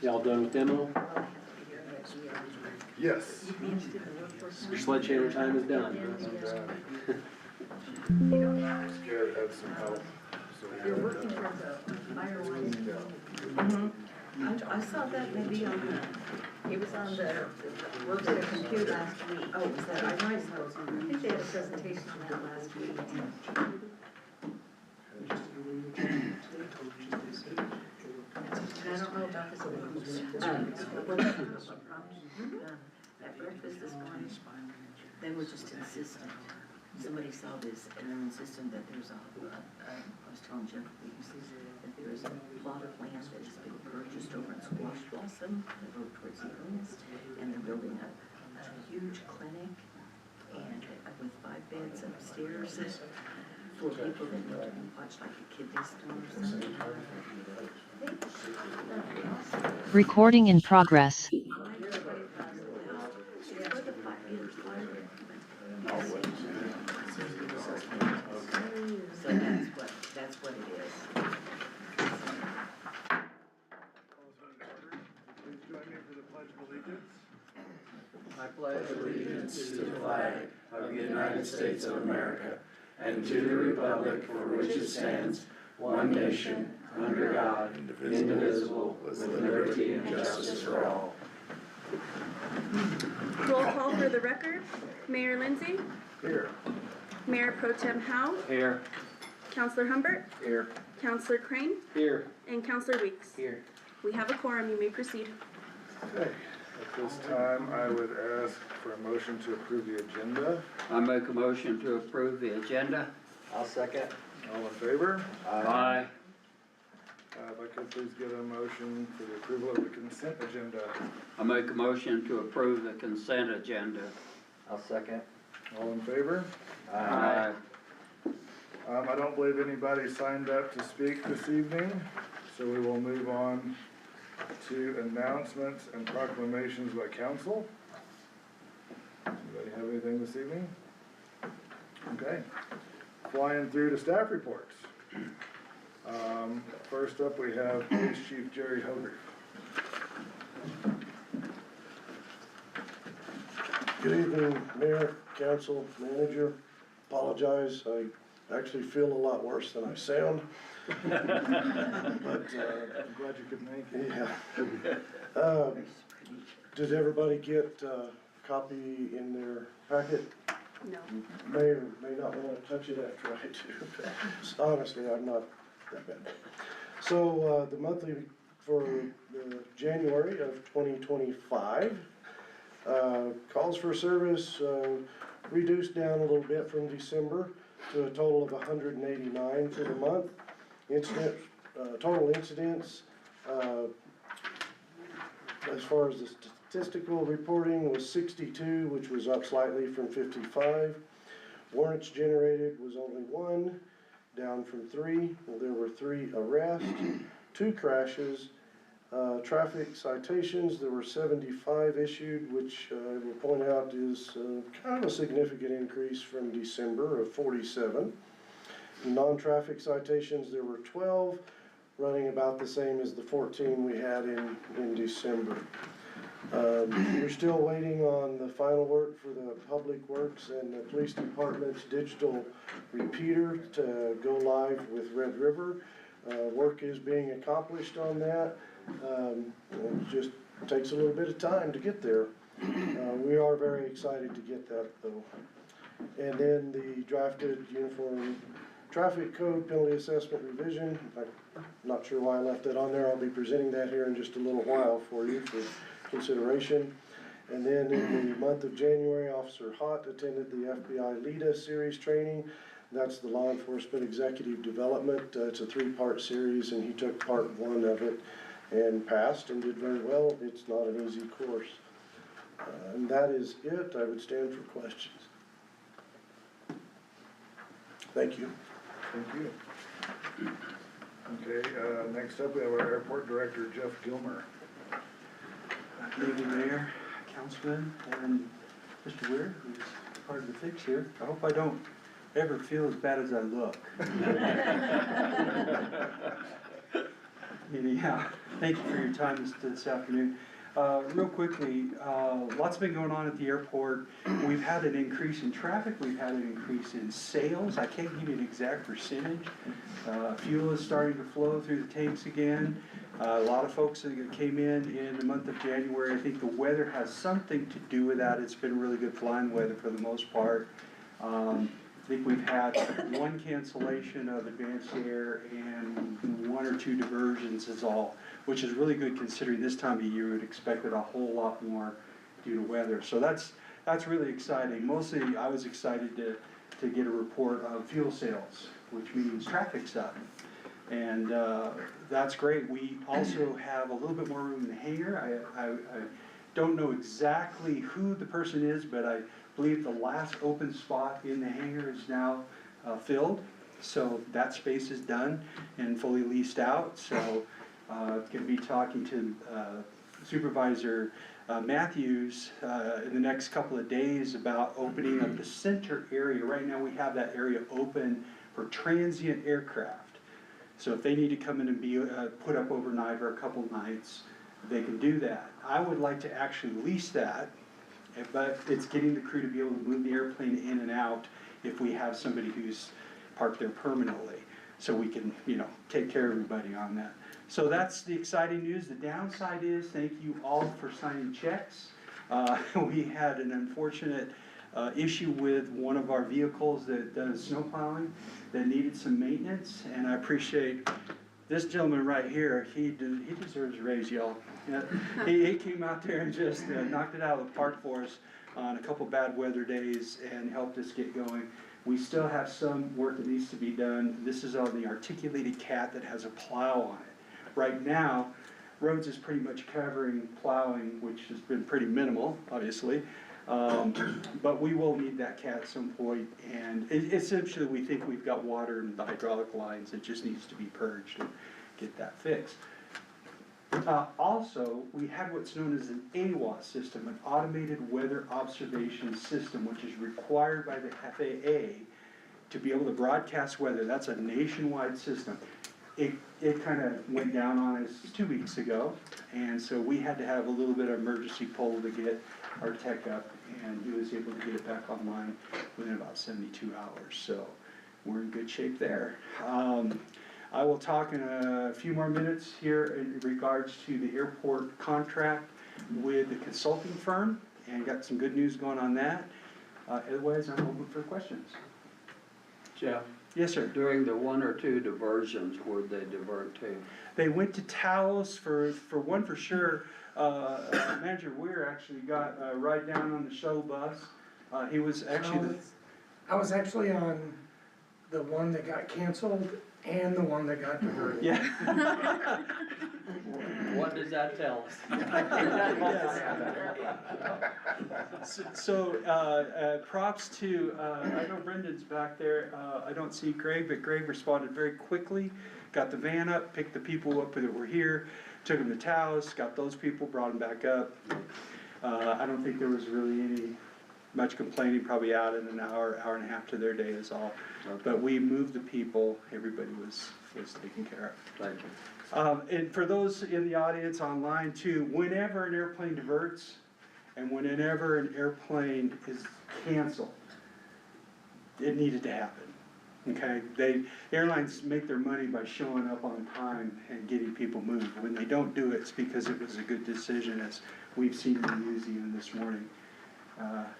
Y'all done with demo? Yes. Your sledgehammer time is done. Garrett had some help. So we You're got working that. towards a fire one. Yeah. I saw that maybe on the, it was on the works at computer last week. Oh, was that, I know, I think they had a presentation on that last week. And I don't know about this one. At breakfast this morning, they were just insistent. Somebody saw this and they're insistent that there's I was telling Jeff previously that there's a plot of land that has been purchased over in Squash Blossom, the road towards the Earnest, and they're building a huge clinic and with 5 beds upstairs for people that need to be watched, like a kidney stone or something. Recording in progress. So that's what it is. Please join me for the Pledge of Allegiance. I pledge Allegiance to the flag of the United States of America and to the republic for which it stands, one nation, under God, indivisible, with liberty and justice for all. Roll call for the record. Mayor Lindsay, Here. Mayor Pro Tem Howe, Here. Councilor Humbert, Here. Councilor Crane, Here. and Councilor Weeks. Here. We have a quorum. You may proceed. Okay. At this time, I would ask for a motion to approve the agenda. I make a motion to approve the agenda. I'll second. All in favor? Aye. If I could please get a motion for the approval of the consent agenda. I make a motion to approve the consent agenda. I'll second. All in favor? Aye. I don't believe anybody signed up to speak this evening, so we will move on to announcements and proclamations by council. Anybody have anything this evening? Okay. Flying through to staff reports. First up, we have Police Chief Jerry Hogarth. Good evening, Mayor, Council, Manager. Apologize, I actually feel a lot worse than I sound. But, I'm glad you could make it. yeah. Did everybody get a copy in their packet? No. May or may not want to touch it after I do. Honestly, I'm not that bad. So, the monthly for the January of 2025, calls for service reduced down a little bit from December to a total of 189 for the month. Total incidents, as far as the statistical reporting, was 62, which was up slightly from 55. Warrants generated was only 1, down from 3. Well, there were 3 arrests, 2 crashes. Traffic citations, there were 75 issued, which I will point out is kind of a significant increase from December of 47. Non-traffic citations, there were 12, running about the same as the 14 we had in December. We're still waiting on the final work for the Public Works and the Police Department's digital repeater to go live with Red River. Work is being accomplished on that. It just takes a little bit of time to get there. We are very excited to get that though. And then the drafted uniform traffic code penalty assessment revision. I'm not sure why I left that on there. I'll be presenting that here in just a little while for you for consideration. And then in the month of January, Officer Hott attended the FBI LEDA series training. That's the Law Enforcement Executive Development. It's a 3-part series and he took part 1 of it and passed and did very well. It's not an easy course. And that is it. I would stand for questions. Thank you. Thank you. Okay, next up we have our Airport Director, Jeff Gilmer. Good evening, Mayor, Councilman, and Mr. Weir, who's part of the fix here. I hope I don't ever feel as bad as I look. Anyhow, thank you for your time this afternoon. Real quickly, lots been going on at the airport. We've had an increase in traffic, we've had an increase in sales. I can't give you an exact percentage. Fuel is starting to flow through the tanks again. A lot of folks that came in the month of January, I think the weather has something to do with that. It's been really good flying weather for the most part. I think we've had one cancellation of advanced air and one or two diversions is all, which is really good considering this time of year we'd expected a whole lot more due to weather. So that's really exciting. Mostly I was excited to get a report of fuel sales, which means traffic's up. And that's great. We also have a little bit more room in the hangar. I don't know exactly who the person is, but I believe the last open spot in the hangar is now filled. So that space is done and fully leased out. So going to be talking to Supervisor Matthews in the next couple of days about opening up the center area. Right now we have that area open for transient aircraft. So if they need to come in and be put up overnight or a couple nights, they can do that. I would like to actually lease that, but it's getting the crew to be able to move the airplane in and out if we have somebody who's parked there permanently. So we can, take care of everybody on that. So that's the exciting news. The downside is, thank you all for signing checks. We had an unfortunate issue with one of our vehicles that does snow plowing that needed some maintenance, and I appreciate this gentleman right here. He deserves a raise, y'all. Yeah, he came out there and just knocked it out of the park for us on a couple bad weather days and helped us get going. We still have some work that needs to be done. This is on the articulated cat that has a plow on it. Right now, Rhodes is pretty much covering plowing, which has been pretty minimal, obviously. But we will need that cat at some point, and essentially we think we've got water in the hydraulic lines. It just needs to be purged and get that fixed. Also, we had what's known as an AWOS system, an Automated Weather Observation System, which is required by the FAA to be able to broadcast weather. That's a nationwide system. It kind of went down on us 2 weeks ago, and so we had to have a little bit of emergency pull to get our tech up, and he was able to get it back online within about 72 hours. So we're in good shape there. I will talk in a few more minutes here in regards to the airport contract with the consulting firm, and got some good news going on that. Otherwise, I'm open for questions. Jeff, Yes, sir. during the one or two diversions, where'd they divert to? They went to Taos for one for sure. Manager Weir actually got a ride down on the shuttle bus. He was actually I was actually on the one that got canceled and the one that got diverted. yeah. What does that tell us? So props to, I know Brendan's back there, I don't see Greg, but Greg responded very quickly, got the van up, picked the people up that were here, took them to Taos, got those people, brought them back up. I don't think there was really much complaining, probably out in an hour and a half to their day is all. Okay. But we moved the people, everybody was taken care of. Thank you. And for those in the audience online too, whenever an airplane diverts and whenever an airplane is canceled, it needed to happen. Okay, airlines make their money by showing up on time and getting people moved. When they don't do it, it's because it was a good decision, as we've seen in the museum this morning.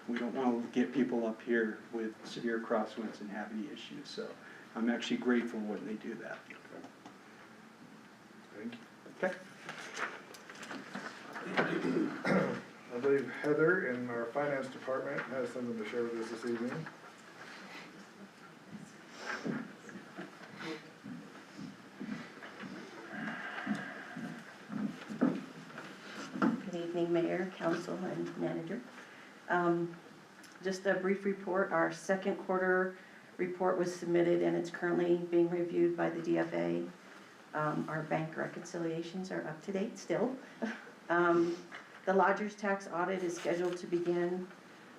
We don't want to get people up here with severe crosswinds and have any issues. So I'm actually grateful when they do that. Thank you. Okay. I believe Heather in our finance department has something to share with us this evening. Good evening, Mayor, Council, and Manager. Just a brief report. Our second quarter report was submitted and it's currently being reviewed by the DFA. Our bank reconciliations are up to date still. The lodger's tax audit is scheduled to begin.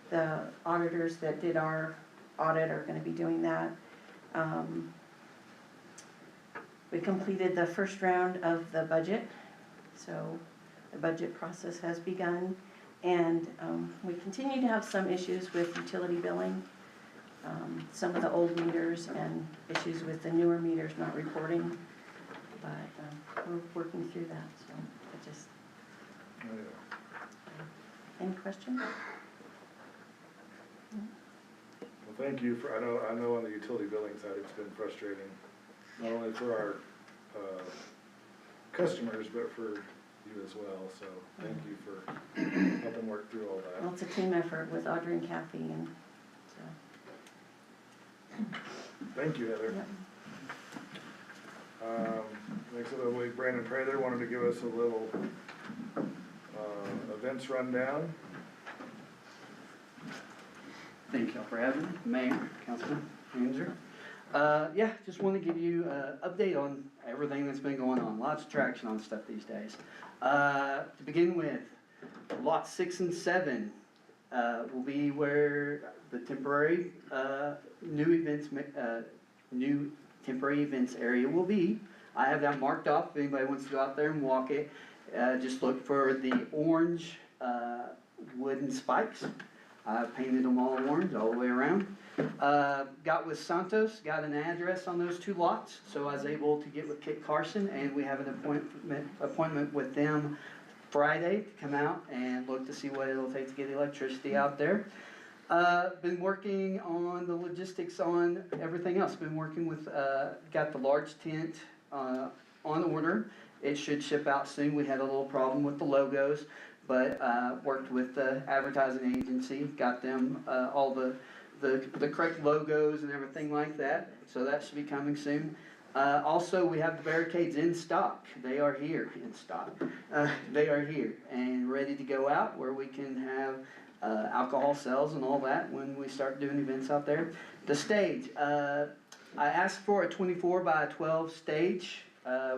The auditors that did our audit are going to be doing that. We completed the first round of the budget, so the budget process has begun. And we continue to have some issues with utility billing, some of the old meters and issues with the newer meters not reporting. But we're working through that, so I just, Oh, yeah. any questions? Well, thank you for, I know on the utility billing side, it's been frustrating, not only for our, customers, but for you as well, so thank you for helping work through all Well, that. it's a team effort with Audrey and Kathy, and so, Thank you, Heather. yeah. Next up, I believe Brandon Prather wanted to give us a little, events rundown. Thank y'all for having me, Mayor, Councilman, Manager. Yeah, just want to give you an update on everything that's been going on. Lots of traction on stuff these days. To begin with, Lot 6 and 7 will be where the temporary new temporary events area will be. I have that marked off. If anybody wants to go out there and walk it, just look for the orange wooden spikes. I painted them all orange all the way around. Got with Santos, got an address on those 2 lots, so I was able to get with Kit Carson, and we have an appointment with them Friday to come out and look to see what it'll take to get electricity out there. Been working on the logistics on everything else. Been working with, got the large tent on order. It should ship out soon. We had a little problem with the logos, but worked with the advertising agency, got them all the correct logos and everything like that. So that should be coming soon. Also, we have the barricades in stock. They are here in stock. They are here and ready to go out where we can have alcohol sales and all that when we start doing events out there. The stage, I asked for a 24 by 12 stage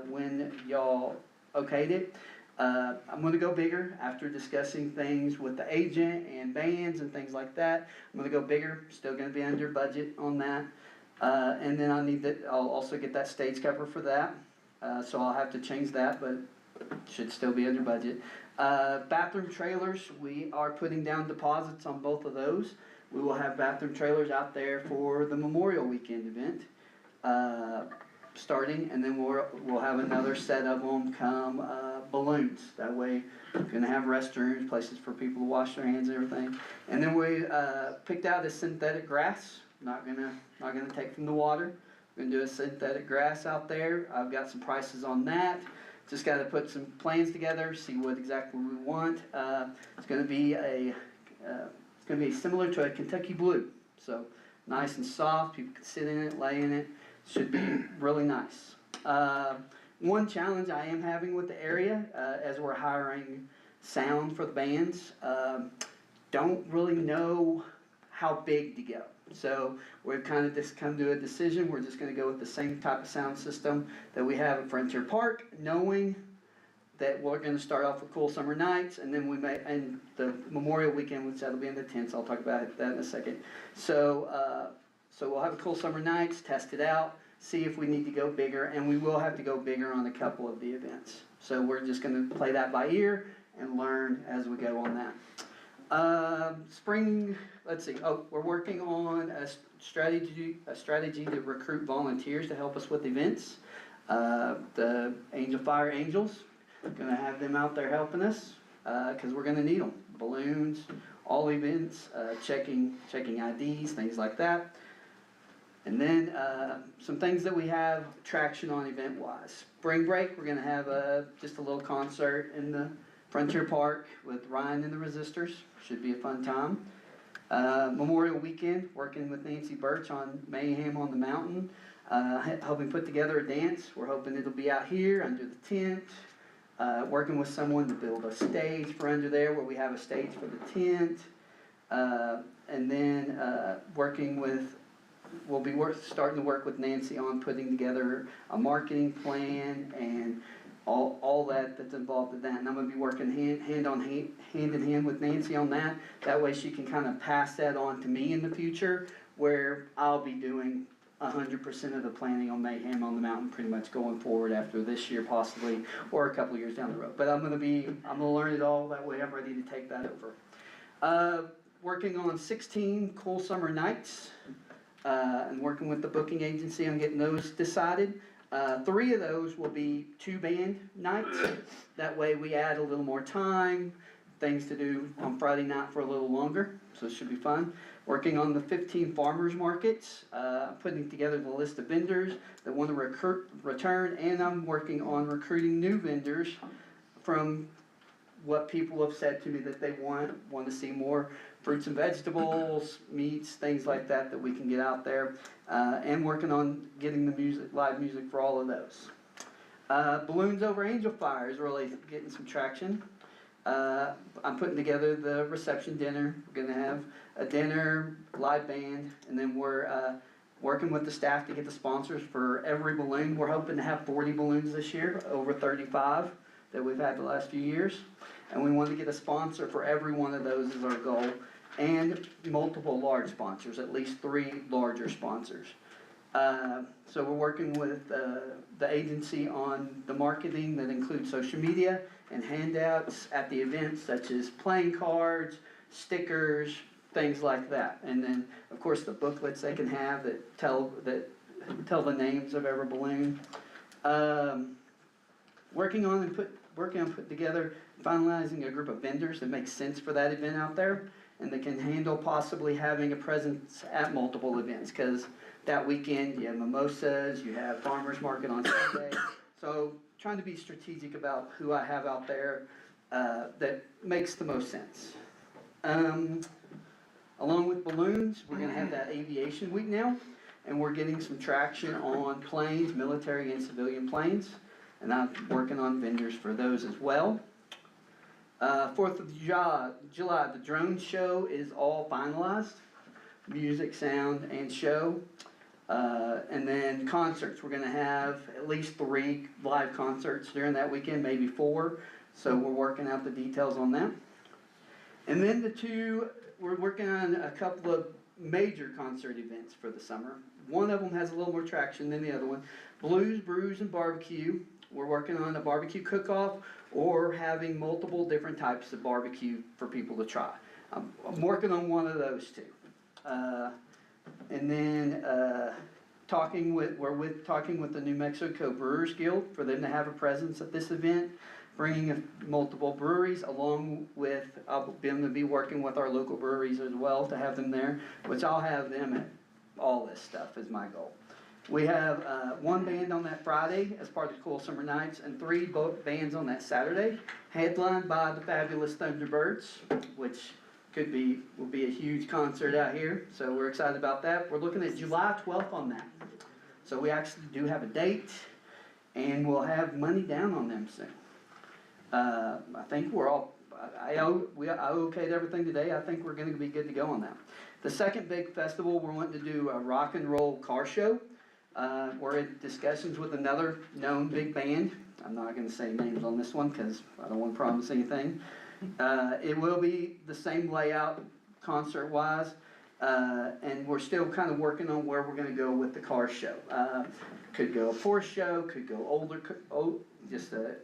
when y'all okayed it. I'm going to go bigger after discussing things with the agent and bands and things like that. I'm going to go bigger, still going to be under budget on that. And then I'll also get that stage cover for that. So I'll have to change that, but should still be under budget. Bathroom trailers, we are putting down deposits on both of those. We will have bathroom trailers out there for the Memorial Weekend event. Starting, and then we'll have another set of them come balloons. That way, we're gonna have restrooms, places for people to wash their hands and everything. And then we picked out a synthetic grass. Not gonna take from the water. We're gonna do a synthetic grass out there. I've got some prices on that. Just got to put some plans together, see what exactly we want. It's gonna be similar to a Kentucky Blue. So nice and soft. People can sit in it, lay in it. Should be really nice. One challenge I am having with the area as we're hiring sound for the bands, don't really know how big to go. So we've kind of just come to a decision. We're just going to go with the same type of sound system that we have at Frontier Park, knowing that we're going to start off with Cool Summer Nights, and then and the Memorial Weekend, which that'll be in the tents. I'll talk about that in a second. So we'll have a Cool Summer Nights, test it out, see if we need to go bigger, and we will have to go bigger on a couple of the events. So we're just going to play that by ear and learn as we go on that. Spring, let's see. Oh, we're working on a strategy to recruit volunteers to help us with events. The Fire Angels, going to have them out there helping us because we're going to need them. Balloons, all events, checking IDs, things like that. And then some things that we have traction on event-wise. Spring break, we're going to have just a little concert in the Frontier Park with Ryan and the Resistors. Should be a fun time. Memorial Weekend, working with Nancy Birch on Mayhem on the Mountain. Helping put together a dance. We're hoping it'll be out here under the tent. Working with someone to build a stage for under there where we have a stage for the tent. And then we'll be starting to work with Nancy on putting together a marketing plan and all that's involved in that. And I'm going to be working hand in hand with Nancy on that. That way she can kind of pass that on to me in the future, where I'll be doing 100% of the planning on Mayhem on the Mountain pretty much going forward after this year possibly, or a couple of years down the road. But I'm gonna learn it all, that way I'm ready to take that over. Working on 16 cool summer nights, and working with the booking agency on getting those decided. 3 of those will be 2-band nights. That way we add a little more time, things to do on Friday night for a little longer, so it should be fun. Working on the 15 farmers markets, putting together the list of vendors that want to return, and I'm working on recruiting new vendors from what people have said to me that they want to see more fruits and vegetables, meats, things like that that we can get out there, and working on getting the live music for all of those. Balloons Over Angel Fire is really getting some traction. I'm putting together the reception dinner. We're gonna have a dinner, live band, and then we're working with the staff to get the sponsors for every balloon. We're hoping to have 40 balloons this year, over 35 that we've had the last few years. And we want to get a sponsor for every one of those is our goal, and multiple large sponsors, at least 3 larger sponsors. So we're working with the agency on the marketing that includes social media and handouts at the events, such as playing cards, stickers, things like that. And then, of course, the booklets they can have that tell the names of every balloon. Working on putting together, finalizing a group of vendors that make sense for that event out there, and that can handle possibly having a presence at multiple events, because that weekend you have mimosas, you have farmers market on Sunday. So trying to be strategic about who I have out there that makes the most sense. Along with balloons, we're gonna have that aviation week now, and we're getting some traction on planes, military and civilian planes, and I'm working on vendors for those as well. 4th of July, the drone show is all finalized, music, sound, and show. And then concerts, we're gonna have at least 3 live concerts during that weekend, maybe 4. So we're working out the details on that. And then we're working on a couple of major concert events for the summer. One of them has a little more traction than the other one. Blues, Brews, and Barbecue. We're working on a barbecue cook-off, or having multiple different types of barbecue for people to try. I'm working on one of those 2. And then talking with the New Mexico Brewers Guild for them to have a presence at this event, bringing multiple breweries, along with I'm going to be working with our local breweries as well to have them there, which I'll have them at all this stuff is my goal. We have 1 band on that Friday as part of the Cool Summer Nights, and 3 bands on that Saturday, headlined by the fabulous Thunderbirds, which will be a huge concert out here. So we're excited about that. We're looking at July 12th on that. So we actually do have a date, and we'll have money down on them soon. I think I okayed everything today. I think we're going to be good to go on that. The second big festival, we're wanting to do a rock and roll car show. We're in discussions with another known big band. I'm not going to say names on this one because I don't want to promise anything. It will be the same layout concert-wise, and we're still kind of working on where we're going to go with the car show. Could go a Porsche show, could go just a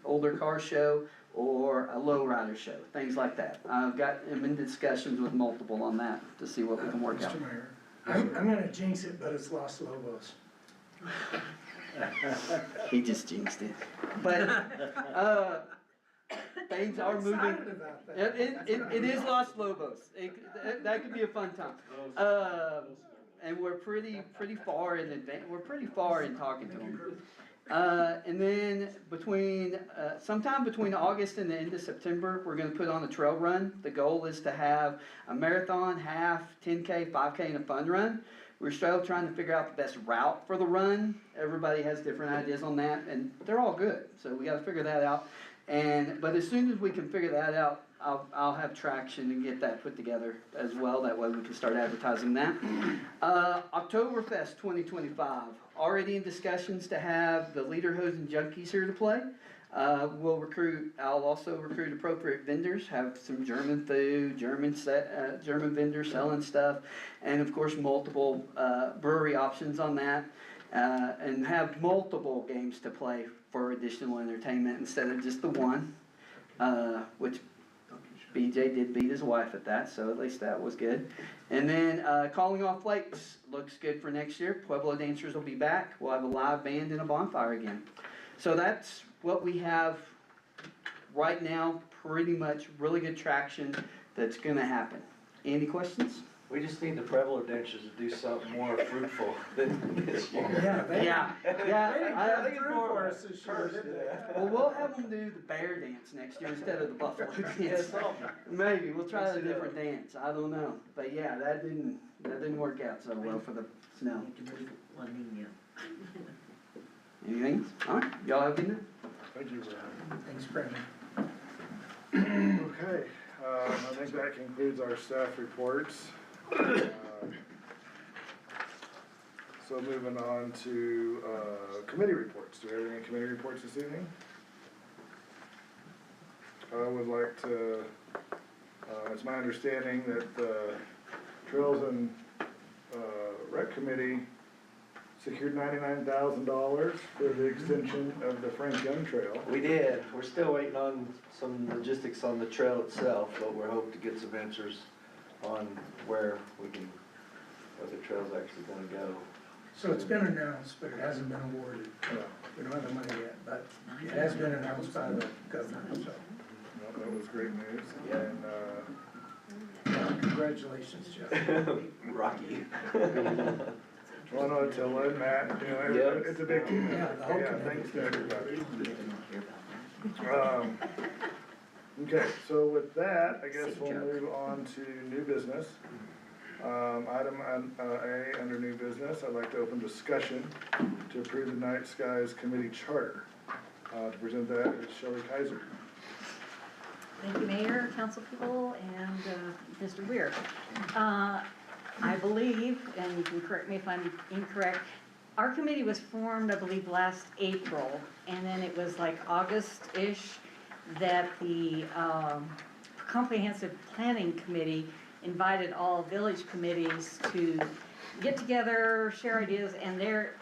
older car show, or a lowrider show, things like that. I'm in discussions with multiple on that to see what we can work out. Mr. Mayor, I'm gonna jinx it, but it's Los Lobos. He just jinxed it. But things are moving. Excited about that. It is Los Lobos. That could be a fun time. And we're pretty far in advance. We're pretty far in talking to them. And then sometime between August and the end of September, we're going to put on a trail run. The goal is to have a marathon, half, 10K, 5K, and a fun run. We're still trying to figure out the best route for the run. Everybody has different ideas on that, and they're all good. So we got to figure that out. But as soon as we can figure that out, I'll have traction and get that put together as well. That way we can start advertising that. Oktoberfest 2025. Already in discussions to have the Lederhosen Junkies here to play. I'll also recruit appropriate vendors, have some German food, German vendors selling stuff, and of course, multiple, brewery options on that. And have multiple games to play for additional entertainment instead of just the one, which BJ did beat his wife at that, so at least that was good. And then, calling off lakes looks good for next year. Pueblo dancers will be back. We'll have a live band and a bonfire again. So that's what we have right now, pretty much really good traction that's gonna happen. Any questions? We just need the Pueblo dancers to do something more fruitful than this year. Yeah, I think it's more for us this year, didn't they? well, we'll have them do the bear dance next year instead of the buffalo dance. Maybe, we'll try a different dance, I don't know. But yeah, that didn't work out so well for the snow. Need to move La Nina. Anything? Alright, y'all have a good night. Thank you, Brian. Thanks, Brandon. Okay, I think that concludes our staff reports. So moving on to, committee reports. Do we have any committee reports this evening? I would like to, it's my understanding that the Trails and, Rec Committee secured $99,000 for the extension of the Frank Young Trail. We did. We're still waiting on some logistics on the trail itself, but we're hoping to get some answers on where the trail's actually gonna go. So it's been announced, but it hasn't been awarded. We don't have the money yet, but it has been announced by the governor, so. Well, that was great news. Yeah. And, Congratulations, Jeff. Rocky. well, no, Attila and Matt, you know, Yep. it's a big team. Yeah, the whole committee. Thanks to everybody. We don't care about that. Okay, so with that, I guess Sick we'll joke. move on to new business. Item A, under new business, I'd like to open discussion to approve the Night Skies Committee Charter. To present that is Shelley Kaiser. Thank you, Mayor, council people, and Mr. Weir. I believe, and you can correct me if I'm incorrect, our committee was formed, I believe, last April, and then it was like August-ish that the Comprehensive Planning Committee invited all village committees to get together, share ideas, and their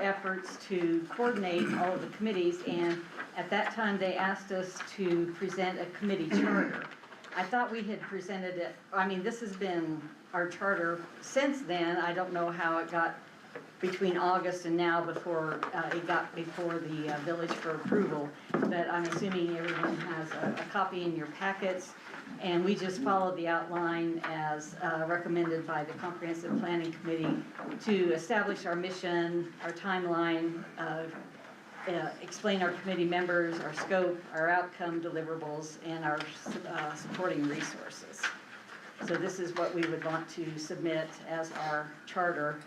efforts to coordinate all of the committees, and at that time, they asked us to present a committee charter. I thought we had presented it, I mean, this has been our charter since then. I don't know how it got between August and now before it got before the village for approval, but I'm assuming everyone has a copy in your packets. And we just followed the outline as recommended by the Comprehensive Planning Committee to establish our mission, our timeline, explain our committee members, our scope, our outcome deliverables, and our supporting resources. So this is what we would want to submit as our charter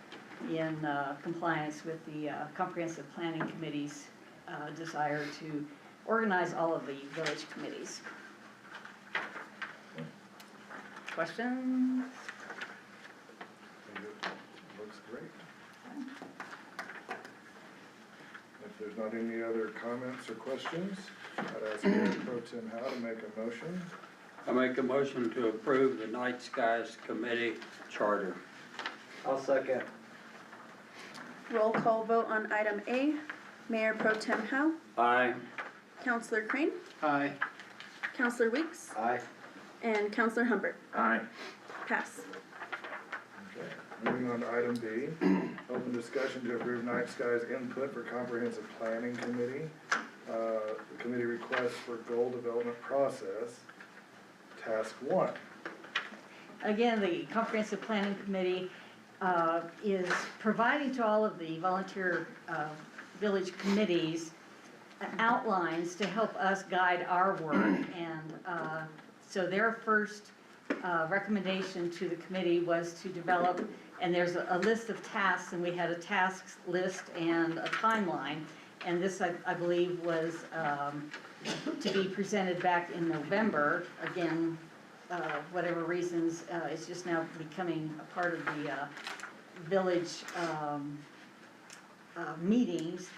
in compliance with the Comprehensive Planning Committee's desire to organize all of the village committees. Questions? Looks great. If there's not any other comments or questions, I'd ask Mayor Pro Tem Howe to make a motion. I make a motion to approve the Night Skies Committee Charter. I'll second. Roll call vote on item A. Mayor Pro Tem Howe, Aye. Counselor Crane, Aye. Counselor Weeks, Aye. and Counselor Humbert. Aye. Pass. Okay. Moving on to item B, open discussion to approve Night Skies input for Comprehensive Planning Committee. The committee requests for goal development process, task 1. Again, the Comprehensive Planning Committee is providing to all of the volunteer village committees outlines to help us guide our work. And so their first recommendation to the committee was to develop, and there's a list of tasks, and we had a tasks list and a timeline. And this, I believe, was to be presented back in November. Again, whatever reasons, it's just now becoming a part of the village meetings.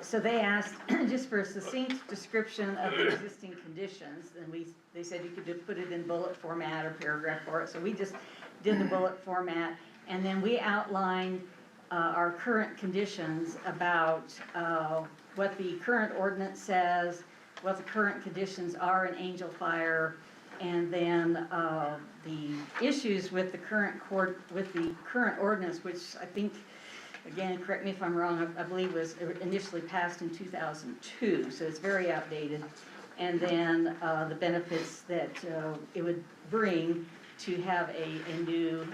So they asked just for a succinct description of the existing conditions, and they said you could just put it in bullet format or paragraph for it, so we just did the bullet format, and then we outlined our current conditions about what the current ordinance says, what the current conditions are in Angel Fire, and then the issues with the current ordinance, which I think, again, correct me if I'm wrong, I believe was initially passed in 2002, so it's very outdated. And then the benefits that it would bring to have a new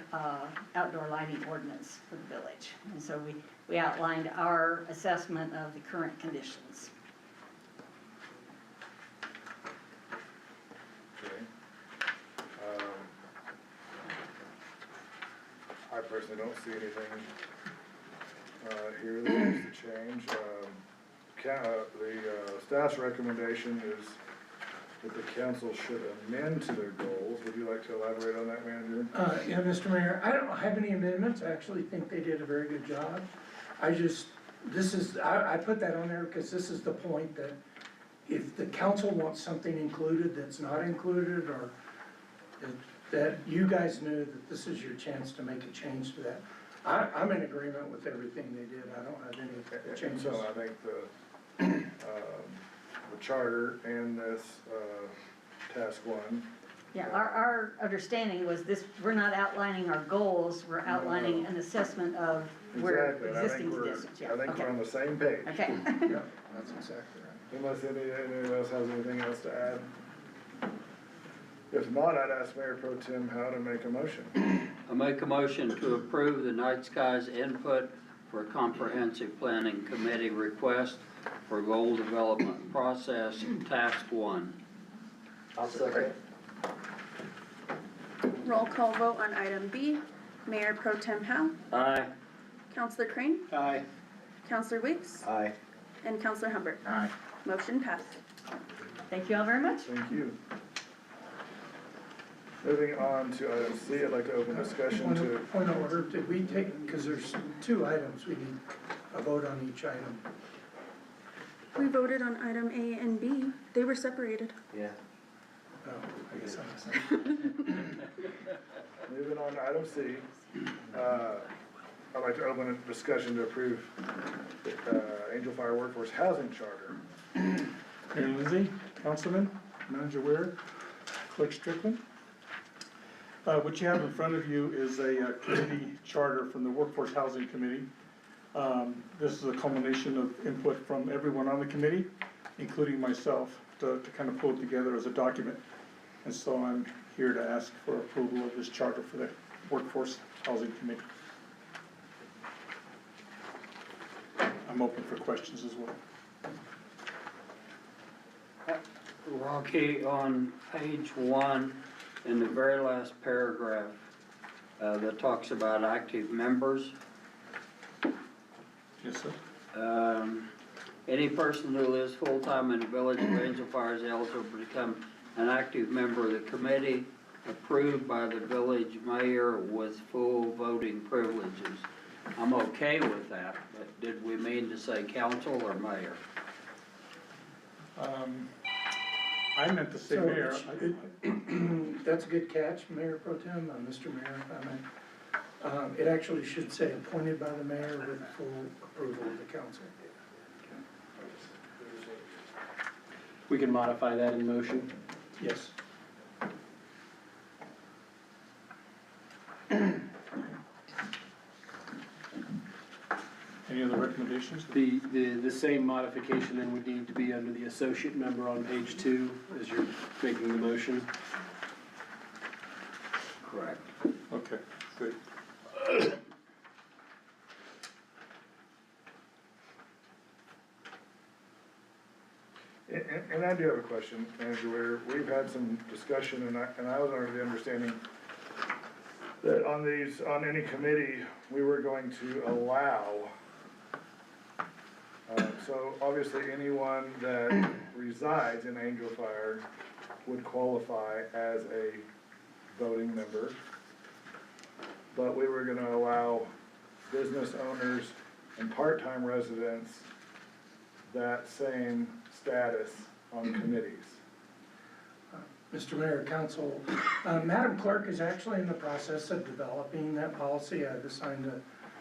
outdoor lighting ordinance for the village. And so we outlined our assessment of the current conditions. Okay. I personally don't see anything here that needs to change. The staff's recommendation is that the council should amend to their goals. Would you like to elaborate on that, manager? Yeah, Mr. Mayor, I don't have any amendments, I actually think they did a very good job. I put that on there because this is the point that if the council wants something included that's not included, or that you guys knew that this is your chance to make a change to that. I'm in agreement with everything they did, I don't have any changes. So I think the charter and this task one. Yeah, our understanding was this, we're not outlining our goals, we're outlining an assessment of where Exactly, and existing conditions, yeah, I think okay. we're on the same page. Okay. Yeah, that's exactly right. Unless anyone else has anything else to add? If not, I'd ask Mayor Pro Tem Howe to make a motion. I make a motion to approve the Night Skies input for a comprehensive planning committee request for goal development process, task one. I'll second. Roll call vote on item B. Mayor Pro Tem Howe, Aye. Counselor Crane, Aye. Counselor Weeks, Aye. and Counselor Hubbard. Aye. Motion passed. Thank you all very much. Thank you. Moving on to item C, I'd like to open discussion to, Point of order, did we take, because there's 2 items, we need a vote on each item. We voted on item A and B. They were separated. Yeah. Oh, I guess I missed moving on to item C, I'd like to open a discussion to approve the Angel Fire Workforce Housing Charter. Mayor Lindsay, Councilman, Manager Weir, Clerk Strickland. What you have in front of you is a committee charter from the Workforce Housing Committee. This is a culmination of input from everyone on the committee, including myself, to kind of pull it together as a document. And so I'm here to ask for approval of this charter for the Workforce Housing Committee. I'm open for questions as well. Rocky, on page 1, in the very last paragraph, that talks about active members. Yes, sir. Any person who lives full-time in the village of Angel Fire is eligible to become an active member of the committee approved by the village mayor with full voting privileges. I'm okay with that, but did we mean to say council or mayor? I meant to say mayor. That's a good catch, Mayor Pro Tem, Mr. Mayor, if I may. It actually should say appointed by the mayor with full approval of the council. We can modify that in motion. Yes. Any other recommendations? The same modification then would need to be under the associate member on page 2 as you're making the motion. Correct. Okay, good. And I do have a question, Manager Ware. We've had some discussion, and I was under the understanding that on any committee, we were going to allow, so obviously anyone that resides in Angel Fire would qualify as a voting member, but we were gonna allow business owners and part-time residents that same status on committees? Mr. Mayor, Council, Madam Clerk is actually in the process of developing that policy. I've assigned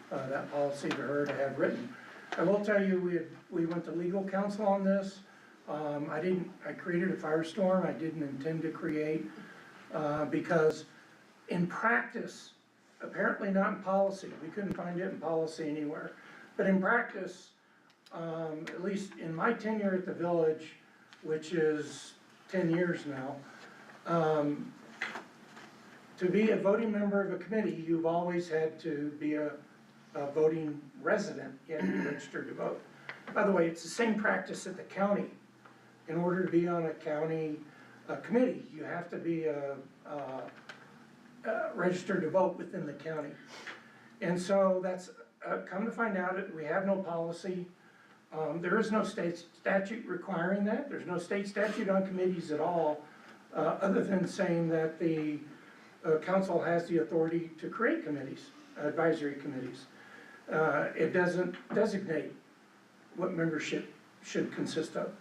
that policy to her to have written. I will tell you, we went to legal counsel on this. I created a firestorm I didn't intend to create, because in practice, apparently not in policy, we couldn't find it in policy anywhere, but in practice, at least in my tenure at the village, which is 10 years now, to be a voting member of a committee, you've always had to be a voting resident, you had to be registered to vote. By the way, it's the same practice at the county. In order to be on a county committee, you have to be registered to vote within the county. And so that's, come to find out, we have no policy. There is no state statute requiring that. There's no state statute on committees at all, other than saying that the council has the authority to create committees, advisory committees. It doesn't designate what membership should consist of.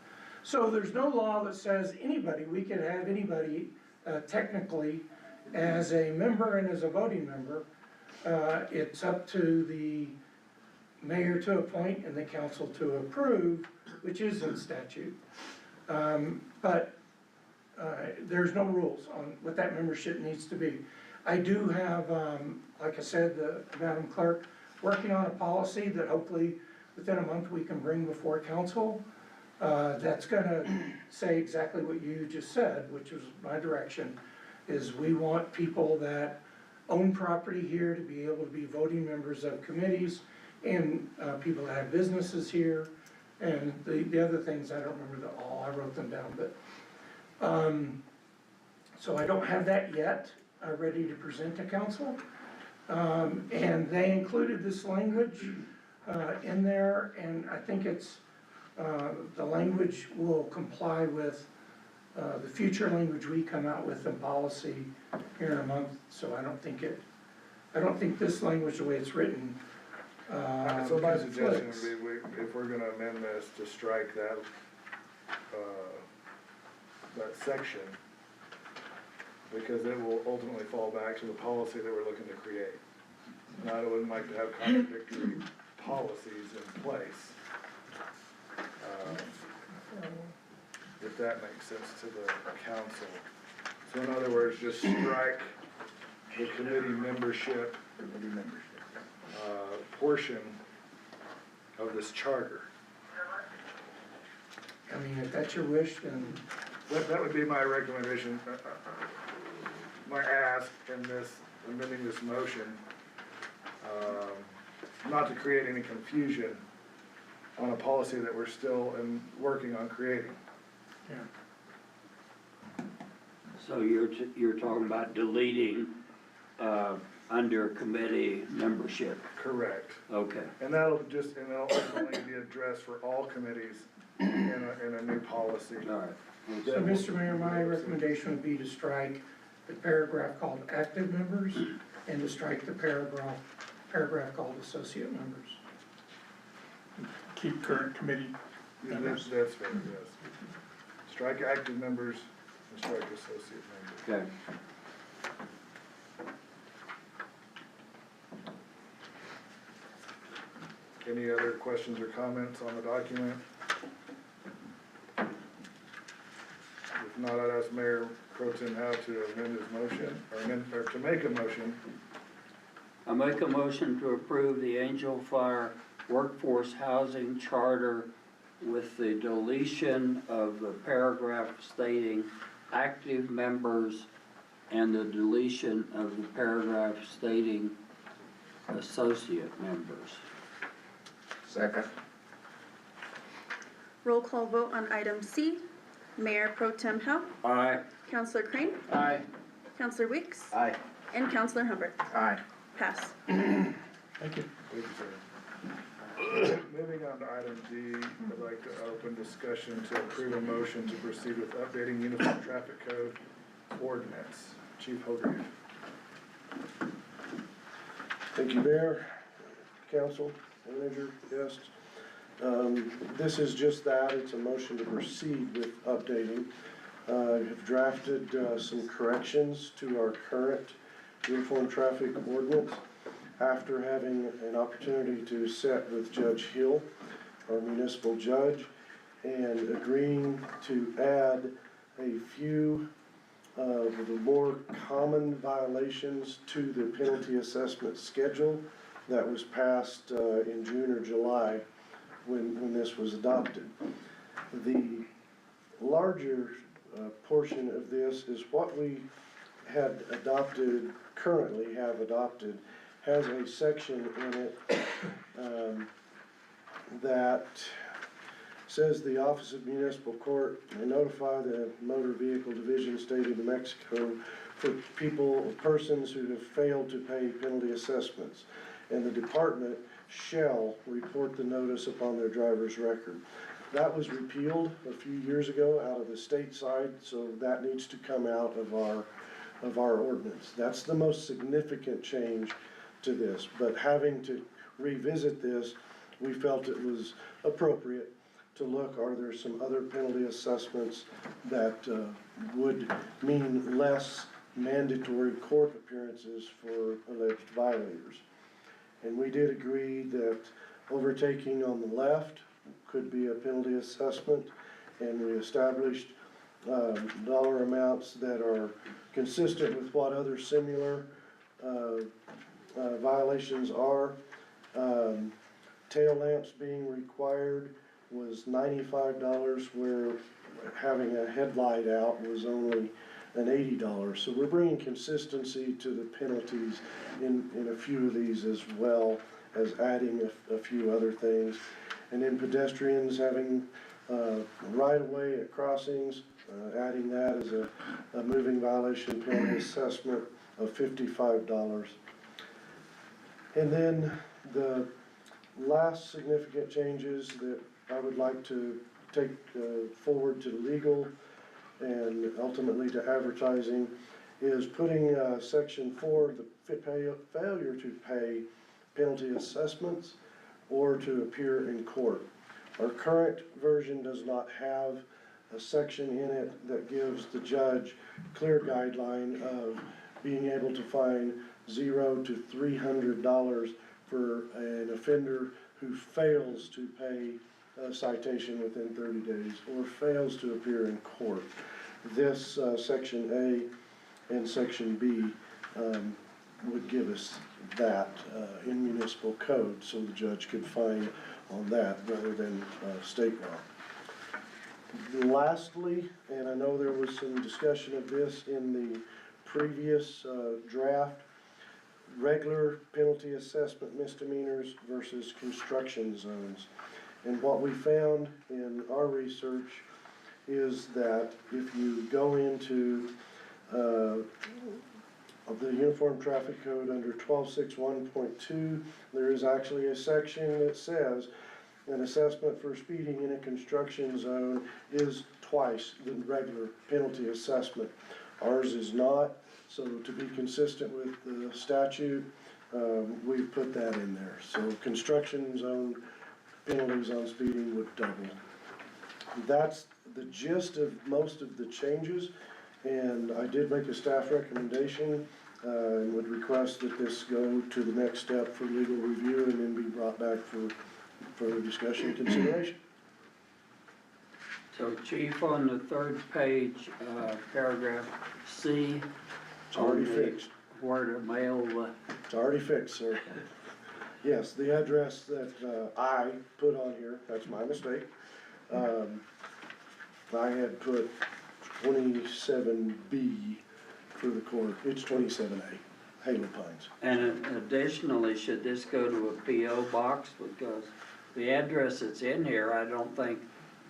So there's no law that says anybody, we can have anybody technically as a member and as a voting member. It's up to the mayor to appoint and the council to approve, which is in statute. But there's no rules on what that membership needs to be. I do have, like I said, the Madam Clerk working on a policy that hopefully within a month we can bring before council. That's gonna say exactly what you just said, which was my direction, is we want people that own property here to be able to be voting members of committees, and people that have businesses here, and the other things, I don't remember them all, I wrote them down, but, so I don't have that yet, ready to present to council. And they included this language in there, and I think it's, the language will comply with the future language we come out with in policy here in a month, so I don't think this language, the way it's written, So my suggestion would be, if we're gonna amend this, to strike that section, because it will ultimately fall back to the policy that we're looking to create. And I wouldn't like to have contradictory policies in place. If that makes sense to the council. So in other words, just strike the committee membership portion of this charter. I mean, if that's your wish, then That would be my recommendation, my ask in this, amending this motion, not to create any confusion on a policy that we're still working on creating. So you're talking about deleting, under committee membership? Correct. Okay. And that'll ultimately be addressed for all committees in a new policy. All right. So, Mr. Mayor, my recommendation would be to strike the paragraph called active members and to strike the paragraph called associate members. Keep current committee members. That's fair, yes. Strike active members and strike associate members. Okay. Any other questions or comments on the document? If not, I'd ask Mayor Pro Tem Howe to amend his motion, or to make a motion. I make a motion to approve the Angel Fire Workforce Housing Charter with the deletion of the paragraph stating active members and the deletion of the paragraph stating associate members. Second. Roll call vote on item C. Mayor Pro Tem Howe, Aye. Counselor Crane, Aye. Counselor Weeks, Aye. and Counselor Hubbard. Aye. Pass. Thank you. Thank you, sir. Moving on to item D, I'd like to open discussion to approve a motion to proceed with updating Uniform Traffic Code ordinance. Chief Hogan. Thank you, Mayor, Council, Manager, guests. This is just that, it's a motion to proceed with updating. Have drafted, some corrections to our current uniform traffic ordinance after having an opportunity to sit with Judge Hill, our municipal judge, and agreeing to add a few of the more common violations to the penalty assessment schedule that was passed in June or July when this was adopted. The larger portion of this is what we had adopted, currently have adopted, has a section in it that says the Office of Municipal Court may notify the Motor Vehicle Division, State of New Mexico, for persons who have failed to pay penalty assessments. And the department shall report the notice upon their driver's record. That was repealed a few years ago out of the state side, so that needs to come out of our ordinance. That's the most significant change to this, but having to revisit this, we felt it was appropriate to look, are there some other penalty assessments that would mean less mandatory court appearances for alleged violators. And we did agree that overtaking on the left could be a penalty assessment, and we established dollar amounts that are consistent with what other similar violations are. Tail lamps being required was $95, where having a headlight out was only an $80. So we're bringing consistency to the penalties in a few of these, as well as adding a few other things. And then pedestrians having right-of-way at crossings, adding that as a moving violation penalty assessment of $55. And then the last significant changes that I would like to take forward to legal and ultimately to advertising is putting section 4, the failure to pay penalty assessments or to appear in court. Our current version does not have a section in it that gives the judge clear guideline of being able to fine $0 to $300 for an offender who fails to pay a citation within 30 days or fails to appear in court. This section A and section B would give us that in municipal code, so the judge could fine on that rather than state law. Lastly, and I know there was some discussion of this in the previous draft, regular penalty assessment misdemeanors versus construction zones. And what we found in our research is that if you go into the Uniform Traffic Code under 1261.2, there is actually a section that says an assessment for speeding in a construction zone is twice the regular penalty assessment. Ours is not, so to be consistent with the statute, we've put that in there. So construction zone penalties on speeding would double. That's the gist of most of the changes, and I did make a staff recommendation and would request that this go to the next step for legal review and then be brought back for further discussion and consideration. So Chief, on the third page, paragraph C. It's already fixed. Where to mail It's already fixed, sir. Yes, the address that I put on here, that's my mistake. I had put 27B for the court. It's 27A, Halo Pines. And additionally, should this go to a P.O. box? Because the address that's in here, I don't think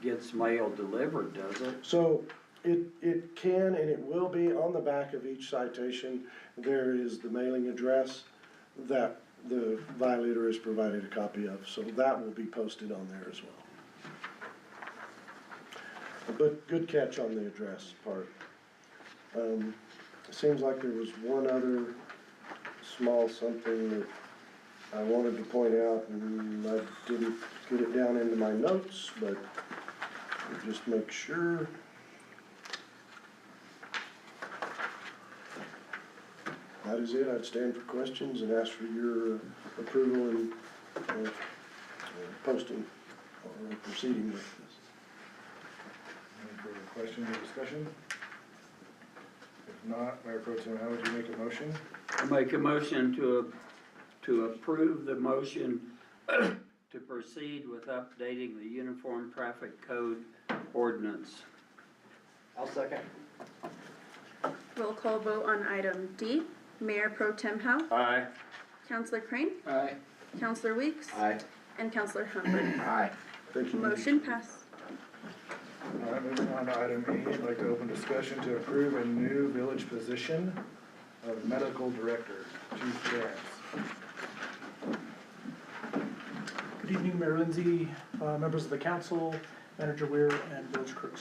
gets mail delivered, does it? So it can and it will be on the back of each citation. There is the mailing address that the violator has provided a copy of. So that will be posted on there as well. But good catch on the address part. It seems like there was one other small something that I wanted to point out, and I didn't get it down into my notes, but I'll just make sure. That is it. I'd stand for questions and ask for your approval and posting or proceeding with this. Any further questions or discussion? If not, Mayor Pro Tem, how would you make a motion? I make a motion to approve the motion to proceed with updating the Uniform Traffic Code ordinance. I'll second. Roll call vote on item D. Mayor Pro Tem Howe, Aye. Counselor Crane, Aye. Counselor Weeks, Aye. and Counselor Humphrey. Aye. Thank you. Motion passed. All right, moving on to item E, I'd like to open discussion to approve a new village position of medical director, Chief Grants. Good evening, Mayor Lindsay, members of the council, Manager Weir, and Village Clerk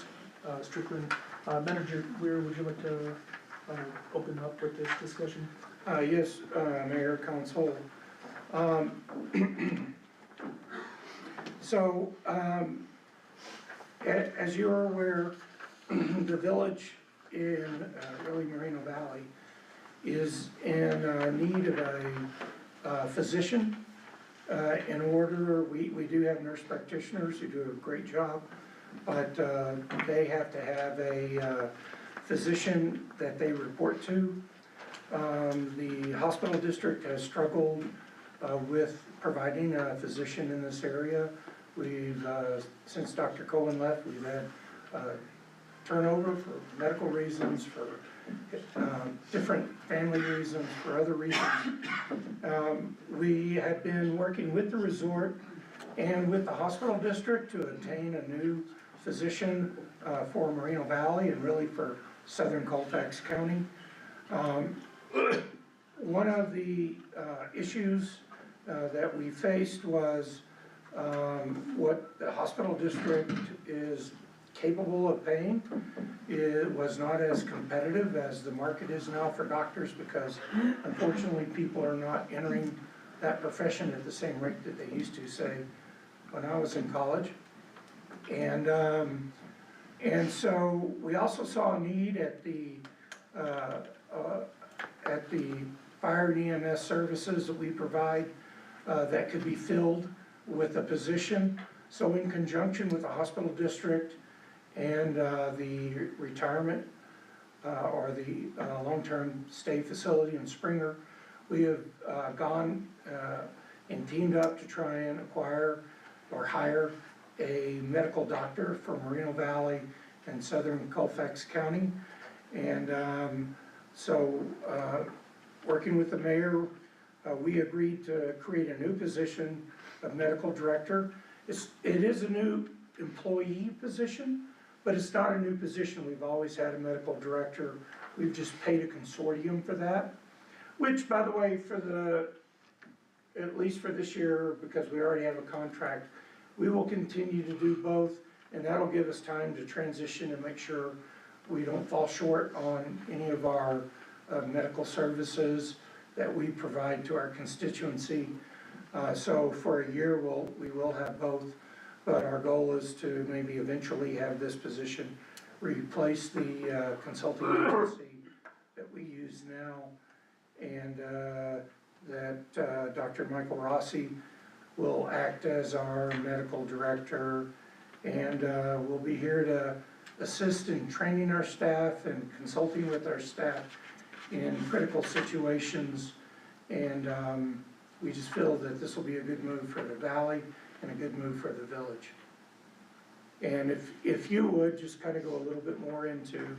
Strickland. Manager Weir, would you like to open up with this discussion? Yes, Mayor, Council. So, as you're aware, the village in really Moreno Valley is in need of a physician. In order, we do have nurse practitioners who do a great job, but they have to have a physician that they report to. The hospital district has struggled with providing a physician in this area. We've, since Dr. Cohen left, we've had turnover for medical reasons, for different family reasons, for other reasons. We have been working with the resort and with the hospital district to obtain a new physician for Moreno Valley and really for southern Colfax County. One of the issues that we faced was what the hospital district is capable of paying. It was not as competitive as the market is now for doctors because unfortunately people are not entering that profession at the same rate that they used to, say, when I was in college. And so we also saw a need at the fire and EMS services that we provide that could be filled with a position. So in conjunction with the hospital district and the retirement or the long-term stay facility in Springer, we have gone and teamed up to try and acquire or hire a medical doctor for Moreno Valley and southern Colfax County. And so working with the mayor, we agreed to create a new position of medical director. It is a new employee position, but it's not a new position. We've always had a medical director. We've just paid a consortium for that, which, by the way, at least for this year, because we already have a contract, we will continue to do both, and that'll give us time to transition and make sure we don't fall short on any of our medical services that we provide to our constituency. So for a year, we will have both, but our goal is to maybe eventually have this position replace the consulting agency that we use now, and that Dr. Michael Rossi will act as our medical director, and we'll be here to assist in training our staff and consulting with our staff in critical situations. And we just feel that this will be a good move for the valley and a good move for the village. And if you would just kind of go a little bit more into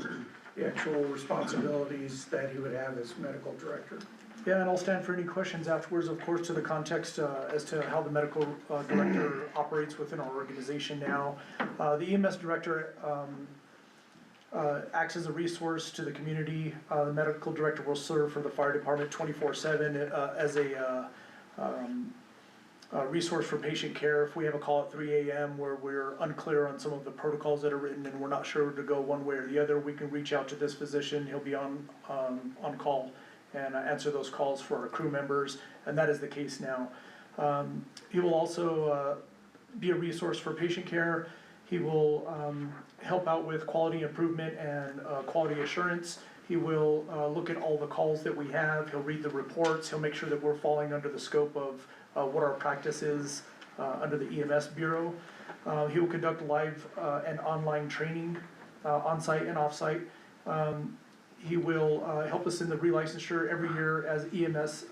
the actual responsibilities that he would have as medical director. Yeah, and I'll stand for any questions afterwards, of course, to the context as to how the medical director operates within our organization now. The EMS director acts as a resource to the community. The medical director will serve for the fire department 24/7 as a resource for patient care. If we have a call at 3 a.m. where we're unclear on some of the protocols that are written and we're not sure to go one way or the other, we can reach out to this physician. He'll be on call and answer those calls for our crew members, and that is the case now. He will also be a resource for patient care. He will help out with quality improvement and quality assurance. He will look at all the calls that we have. He'll read the reports. He'll make sure that we're falling under the scope of what our practice is under the EMS Bureau. He will conduct live and online training, on-site and off-site. He will help us in the relicensure. Every year as EMS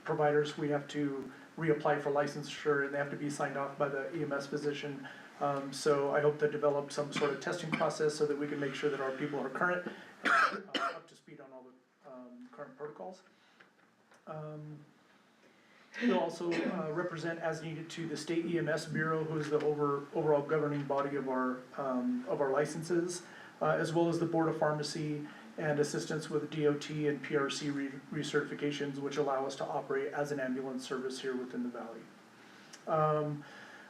providers, we have to reapply for licensure, and they have to be signed off by the EMS physician. So I hope to develop some sort of testing process so that we can make sure that our people are current and up to speed on all the current protocols. He'll also represent as needed to the state EMS Bureau, who is the overall governing body of our licenses, as well as the Board of Pharmacy, and assistance with DOT and PRC recertifications, which allow us to operate as an ambulance service here within the valley.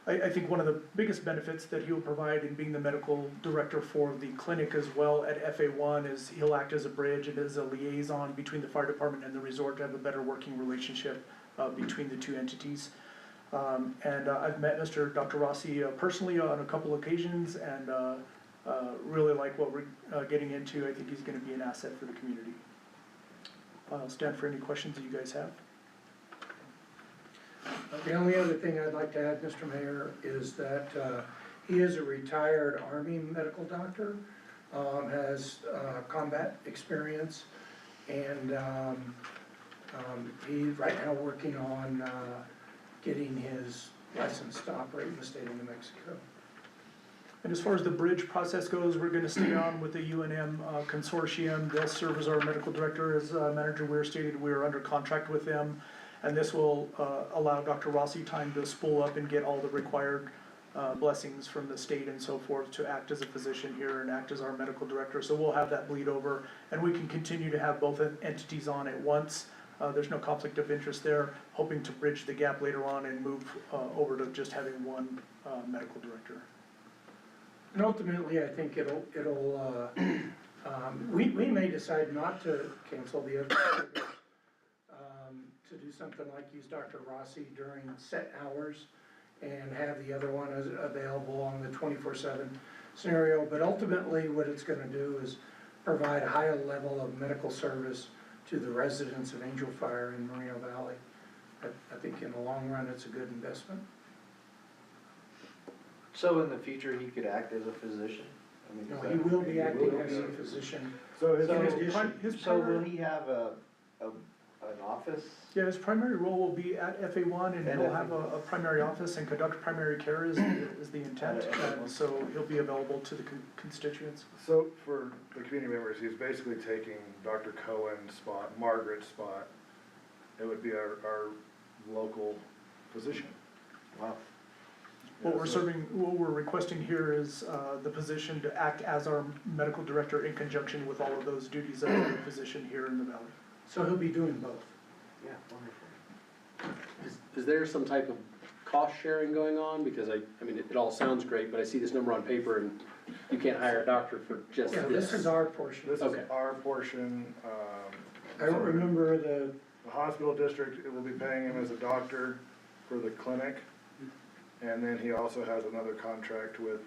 I think one of the biggest benefits that he'll provide in being the medical director for the clinic as well at FA1 is he'll act as a bridge and as a liaison between the fire department and the resort to have a better working relationship between the two entities. I've met Dr. Rossi personally on a couple occasions, and really like what we're getting into. I think he's gonna be an asset for the community. I'll stand for any questions that you guys have. The only other thing I'd like to add, Mr. Mayor, is that he is a retired Army medical doctor, has combat experience, and he's right now working on getting his license to operate in the state of New Mexico. And as far as the bridge process goes, we're gonna stay on with the UNM consortium. They'll serve as our medical director. As Manager Weir stated, we're under contract with them. And this will allow Dr. Rossi time to spool up and get all the required blessings from the state and so forth to act as a physician here and act as our medical director. So we'll have that bleed over, and we can continue to have both entities on at once. There's no conflict of interest there, hoping to bridge the gap later on and move over to just having one medical director. And ultimately, I think we may decide not to cancel the other, to do something like use Dr. Rossi during set hours and have the other one available on the 24/7 scenario. But ultimately, what it's gonna do is provide a higher level of medical service to the residents of Angel Fire in Moreno Valley. I think in the long run, it's a good investment. So in the future, he could act as a physician? I mean, No, is he that- will be acting as a physician. So his, So will he have an office? Yeah, his primary role will be at FA1, and And he'll have a primary office and conduct primary care is the intent. And so he'll be available to the constituents. so for the community members, he's basically taking Dr. Cohen's spot, Margaret's spot. It would be our local physician. Wow. What we're requesting here is the position to act as our medical director in conjunction with all of those duties of a physician here in the valley. So he'll be doing both. Yeah, wonderful. Is there some type of cost sharing going on? Because I mean, it all sounds great, but I see this number on paper and you can't hire a doctor for just Yeah, this is our portion. This is Okay. our portion. I don't remember the, The hospital district, it will be paying him as a doctor for the clinic. And then he also has another contract with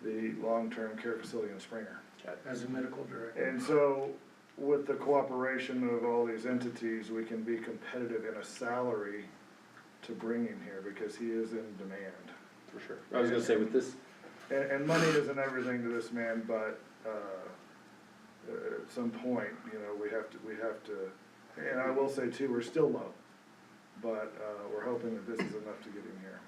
the long-term care facility in Springer. as a medical director. And so with the cooperation of all these entities, we can be competitive in a salary to bring him here because he is in demand. For sure. I was gonna say with this, And money isn't everything to this man, but, at some point, you know, we have to, and I will say too, we're still low. But, we're hoping that this is enough to get him here.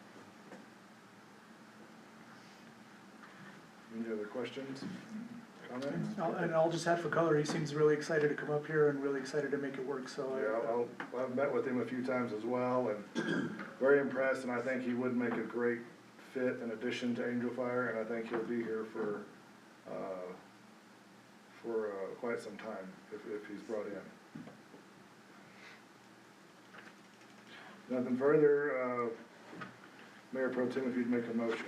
Any other questions, comments? And I'll just add for color, he seems really excited to come up here and really excited to make it work, so. Yeah, I've met with him a few times as well, and very impressed, and I think he would make a great fit in addition to Angel Fire, and I think he'll be here for quite some time if he's brought in. Nothing further, Mayor Pro Tem, if you'd make a motion.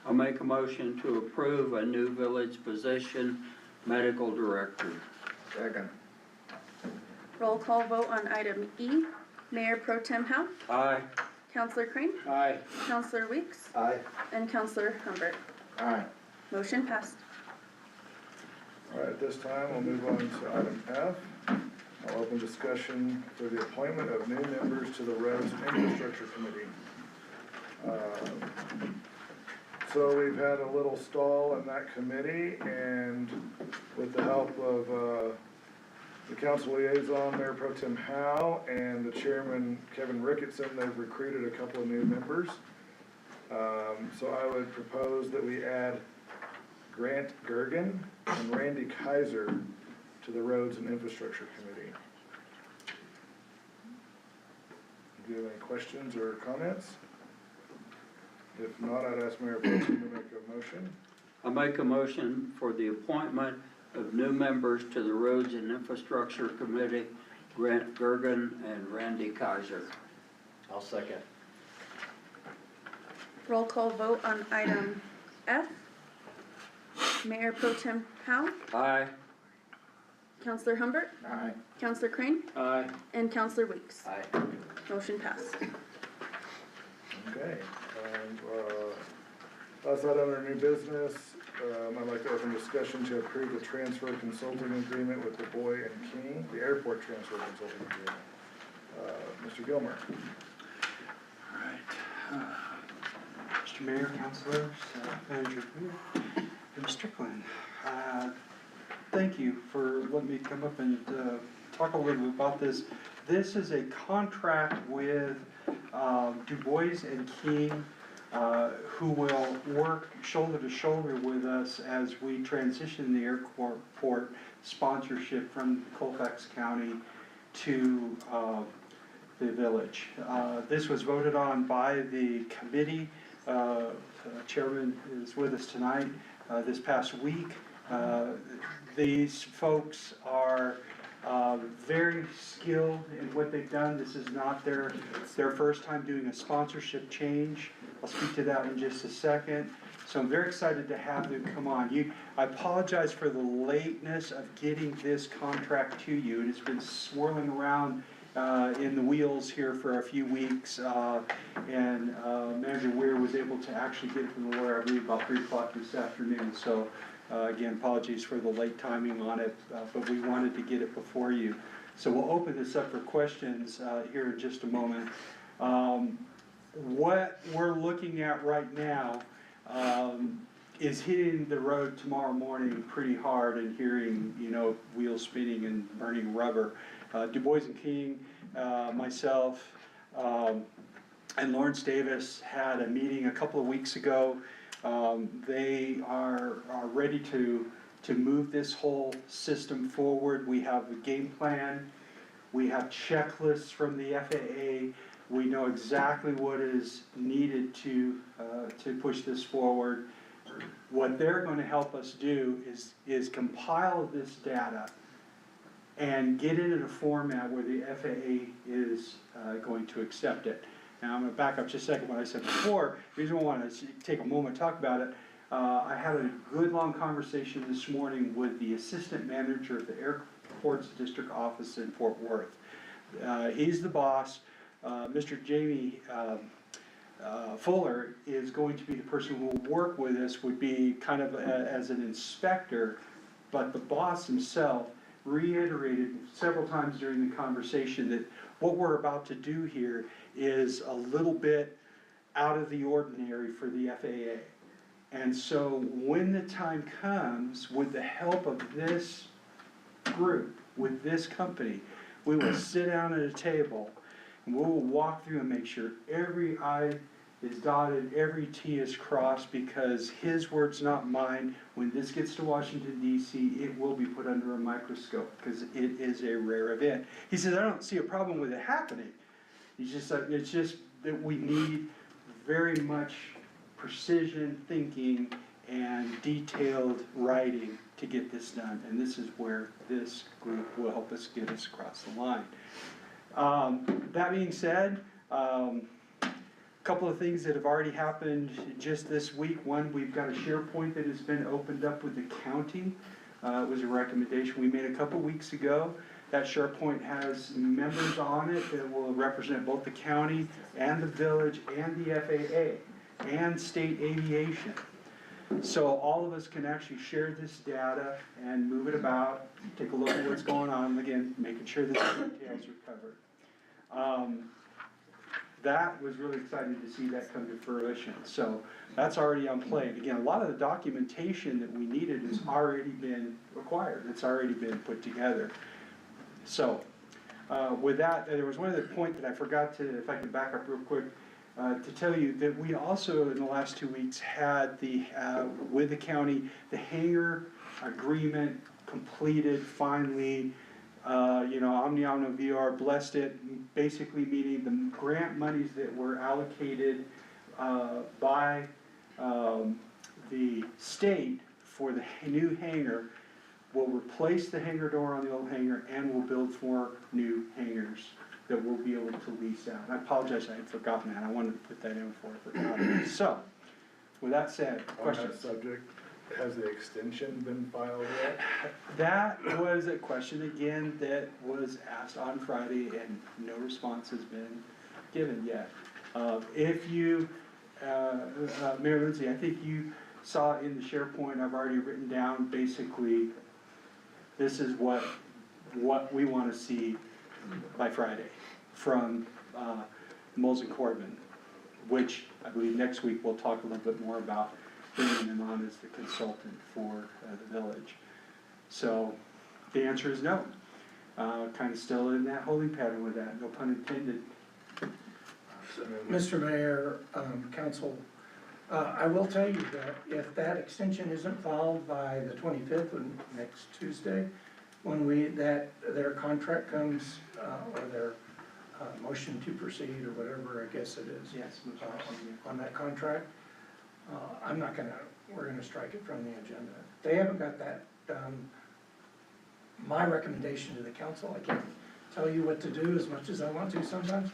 I'll make a motion to approve a new village position, medical director. Second. Roll call vote on item E. Mayor Pro Tem Howe, Aye. Counselor Crane, Aye. Counselor Weeks, Aye. and Counselor Humbert. Aye. Motion passed. All right, at this time, we'll move on to item F. I'll open discussion for the appointment of new members to the Roads and Infrastructure Committee. So we've had a little stall in that committee, and with the help of the council liaison, Mayor Pro Tem Howe, and the chairman, Kevin Ricketson, they've recruited a couple of new members. So I would propose that we add Grant Gergen and Randy Kaiser to the Roads and Infrastructure Committee. Do you have any questions or comments? If not, I'd ask Mayor Pro Tem to make a motion. I make a motion for the appointment of new members to the Roads and Infrastructure Committee, Grant Gergen and Randy Kaiser. I'll second. Roll call vote on item F. Mayor Pro Tem Howe, Aye. Counselor Humbert, Aye. Counselor Crane, Aye. and Counselor Weeks. Aye. Motion passed. Okay, and, outside under new business, I'd like to open discussion to approve the transfer consulting agreement with the Boy and King, the airport transfer consulting agreement. Mr. Gilmer. All right. Mr. Mayor, councilors, Manager Weir, and Mr. Strickland, thank you for letting me come up and talk a little bit about this. This is a contract with Du Bois and King, who will work shoulder to shoulder with us as we transition the airport sponsorship from Colfax County to the village. This was voted on by the committee. Chairman is with us tonight. This past week, these folks are very skilled in what they've done. This is not their first time doing a sponsorship change. I'll speak to that in just a second. So I'm very excited to have them come on. I apologize for the lateness of getting this contract to you. It has been swirling around in the wheels here for a few weeks, and Manager Weir was able to actually get it from the lawyer, I believe, about 3 o'clock this afternoon. So again, apologies for the late timing on it, but we wanted to get it before you. So we'll open this up for questions here in just a moment. What we're looking at right now is hitting the road tomorrow morning pretty hard and hearing, wheels spinning and burning rubber. Du Bois and King, myself, and Lawrence Davis had a meeting a couple of weeks ago. They are ready to move this whole system forward. We have a game plan. We have checklists from the FAA. We know exactly what is needed to push this forward. What they're going to help us do is compile this data and get it in a format where the FAA is going to accept it. Now, I'm going to back up just a second what I said before. The reason I want to take a moment to talk about it, I had a good long conversation this morning with the assistant manager of the Airports District Office in Fort Worth. He's the boss. Mr. Jamie Fuller is going to be the person who will work with us, would be kind of as an inspector, but the boss himself reiterated several times during the conversation that what we're about to do here is a little bit out of the ordinary for the FAA. And so when the time comes, with the help of this group, with this company, we will sit down at a table and we will walk through and make sure every I is dotted, every T is crossed, because his words, not mine. When this gets to Washington, D.C., it will be put under a microscope because it is a rare event. He says, I don't see a problem with it happening. He's just like, it's just that we need very much precision thinking and detailed writing to get this done. And this is where this group will help us get us across the line. That being said, couple of things that have already happened just this week. One, we've got a SharePoint that has been opened up with the county. It was a recommendation we made a couple weeks ago. That SharePoint has members on it that will represent both the county and the village and the FAA and state aviation. So all of us can actually share this data and move it about, take a look at what's going on, again, making sure that the details are covered. That was really exciting to see that come to fruition. So that's already on play. Again, a lot of the documentation that we needed has already been acquired. It's already been put together. So with that, there was one other point that I forgot to, if I can back up real quick, to tell you that we also in the last 2 weeks had the, with the county, the hangar agreement completed finally. Omni VR blessed it, basically meaning the grant monies that were allocated by the state for the new hangar will replace the hangar door on the old hangar and will build 4 new hangars that we'll be able to lease out. And I apologize, I had forgotten that. I wanted to put that in before I forgot it. So, with that said, On questions? that subject, has the extension been filed yet? That was a question again that was asked on Friday and no response has been given yet. If you, Mayor Lindsay, I think you saw in the SharePoint, I've already written down basically, this is what we want to see by Friday from Moles and Corbin, which I believe next week we'll talk a little bit more about bringing them on as the consultant for the village. So the answer is no. Kind of still in that holding pattern with that, no pun intended. Mr. Mayor, council, I will tell you that if that extension isn't filed by the 25th, next Tuesday, when their contract comes, or their motion to proceed, or whatever I guess it is. Yes. On that contract, we're gonna strike it from the agenda. They haven't got that done. My recommendation to the council, I can't tell you what to do as much as I want to sometimes,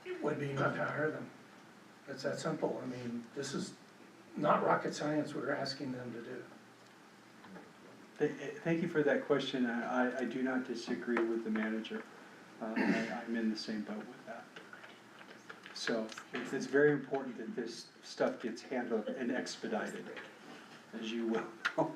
it would be not to hire them. It's that simple. I mean, this is not rocket science we're asking them to do. Thank you for that question. I do not disagree with the manager. I'm in the same boat with that. So it's very important that this stuff gets handled and expedited, as you will know.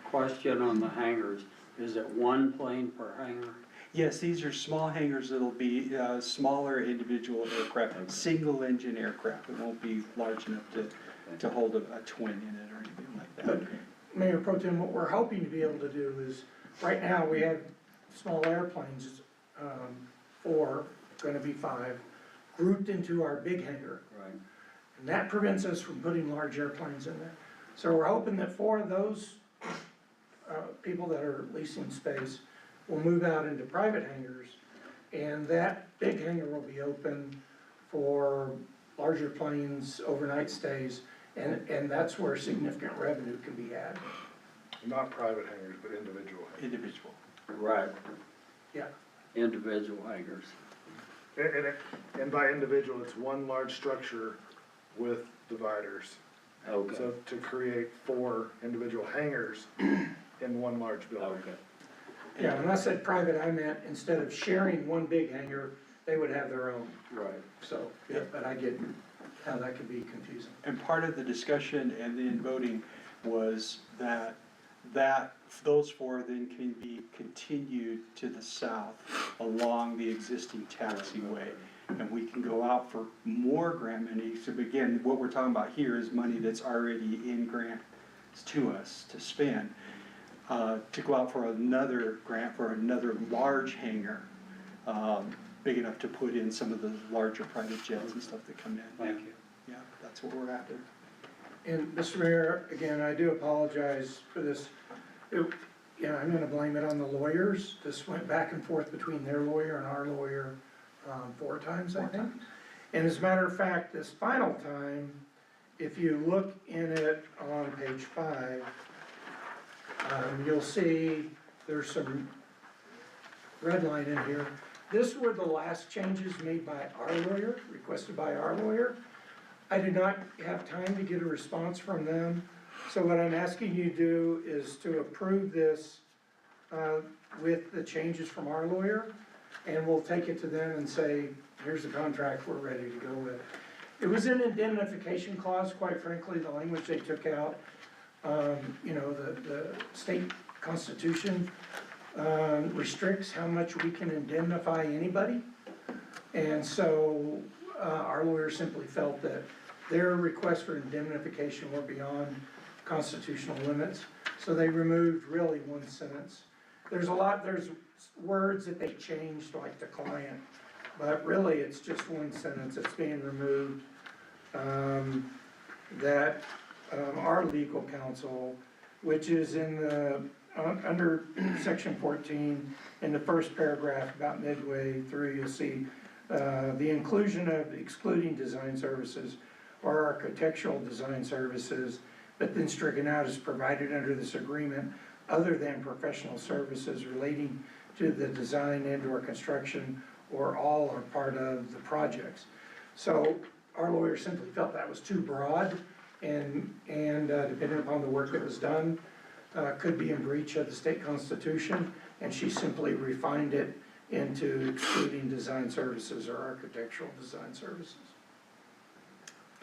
Question on the hangars, is it 1 plane per hangar? Yes, these are small hangars that'll be smaller individual aircraft, single engine aircraft. It won't be large enough to hold a twin in it or anything like that. But Mayor Pro Tem, what we're hoping to be able to do is, right now, we have small airplanes, 4, gonna be 5, grouped into our big hangar. Right. And that prevents us from putting large airplanes in there. So we're hoping that 4 of those people that are leasing space will move out into private hangars, and that big hangar will be open for larger planes, overnight stays, and that's where significant revenue can be had. Not private hangars, but individual hangars. Individual. Right, Yeah. individual hangars. And by individual, it's one large structure with dividers. Okay, So to create 4 individual hangars in one large building. okay. Yeah, when I said private, I meant instead of sharing one big hangar, they would have their own. Right. So, yeah, but I get how that could be confusing. And part of the discussion and then voting was that those 4 then can be continued to the south along the existing taxiway. And we can go out for more grant money. So again, what we're talking about here is money that's already in grants to us to spend. To go out for another grant for another large hangar, big enough to put in some of the larger private jets and stuff that come in. Thank you. Yeah, that's what we're after. And Mr. Mayor, again, I do apologize for this. I'm gonna blame it on the lawyers. This went back and forth between their lawyer and our lawyer 4 times, I think. And as a matter of fact, this final time, if you look in it on page 5, you'll see there's some red line in here. This were the last changes made by our lawyer, requested by our lawyer. I did not have time to get a response from them. So what I'm asking you to do is to approve this with the changes from our lawyer, and we'll take it to them and say, here's the contract we're ready to go with. It was an indemnification clause, quite frankly, the language they took out. You know, the state constitution restricts how much we can indemnify anybody. And so, our lawyer simply felt that their request for indemnification were beyond constitutional limits. So they removed really one sentence. There's words that they changed, like the client, but really it's just one sentence that's being removed. That our legal counsel, which is in the, under section 14, in the first paragraph, about midway through, you'll see the inclusion of excluding design services or architectural design services, but then stricken out as provided under this agreement, other than professional services relating to the design and/or construction or all or part of the projects. So our lawyer simply felt that was too broad, and depending upon the work that was done, could be in breach of the state constitution, and she simply refined it into excluding design services or architectural design services.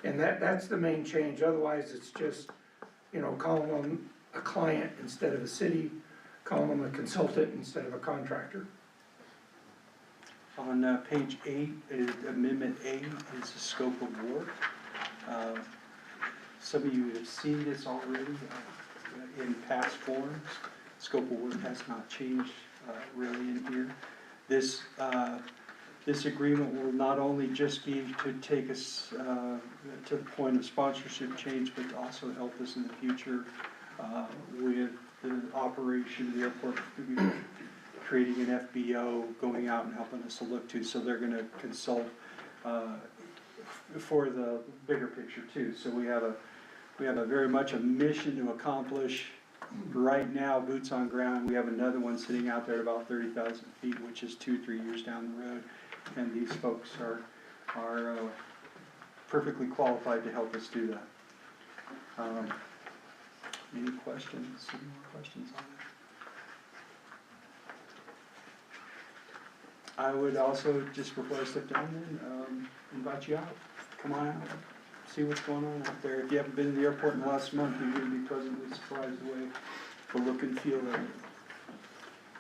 And that's the main change. Otherwise, it's just, you know, calling them a client instead of a city, calling them a consultant instead of a contractor. On page 8, Amendment A is the scope of work. Some of you have seen this already in past forms. Scope of work has not changed really in here. This agreement will not only just be to take us to the point of sponsorship change, but to also help us in the future with the operation of the airport, creating an FBO, going out and helping us to look to. So they're going to consult for the bigger picture too. So we have a very much a mission to accomplish. Right now, boots on ground, we have another one sitting out there at about 30,000 feet, which is 2-3 years down the road. And these folks are perfectly qualified to help us do that. Any questions? Any more questions on that? I would also, just before I step down then, invite you out. Come on out, see what's going on out there. If you haven't been to the airport in the last month, you're going to be pleasantly surprised the way the look and feel of it.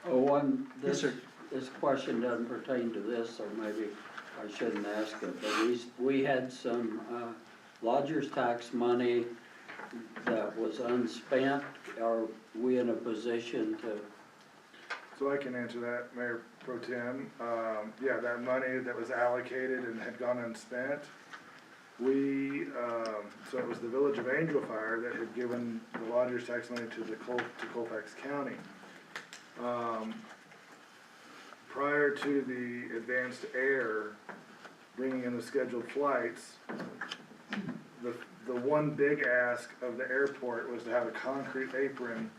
Oh, Yes, sir. this question doesn't pertain to this, or maybe I shouldn't ask it, but we had some lodger's tax money that was unspent. Are we in a position to? So I can answer that, Mayor Pro Tem. Yeah, that money that was allocated and had gone unspent, so it was the Village of Angel Fire that had given the lodger's tax money to Colfax County. Prior to the advanced air bringing in the scheduled flights, the one big ask of the airport was to have a concrete apron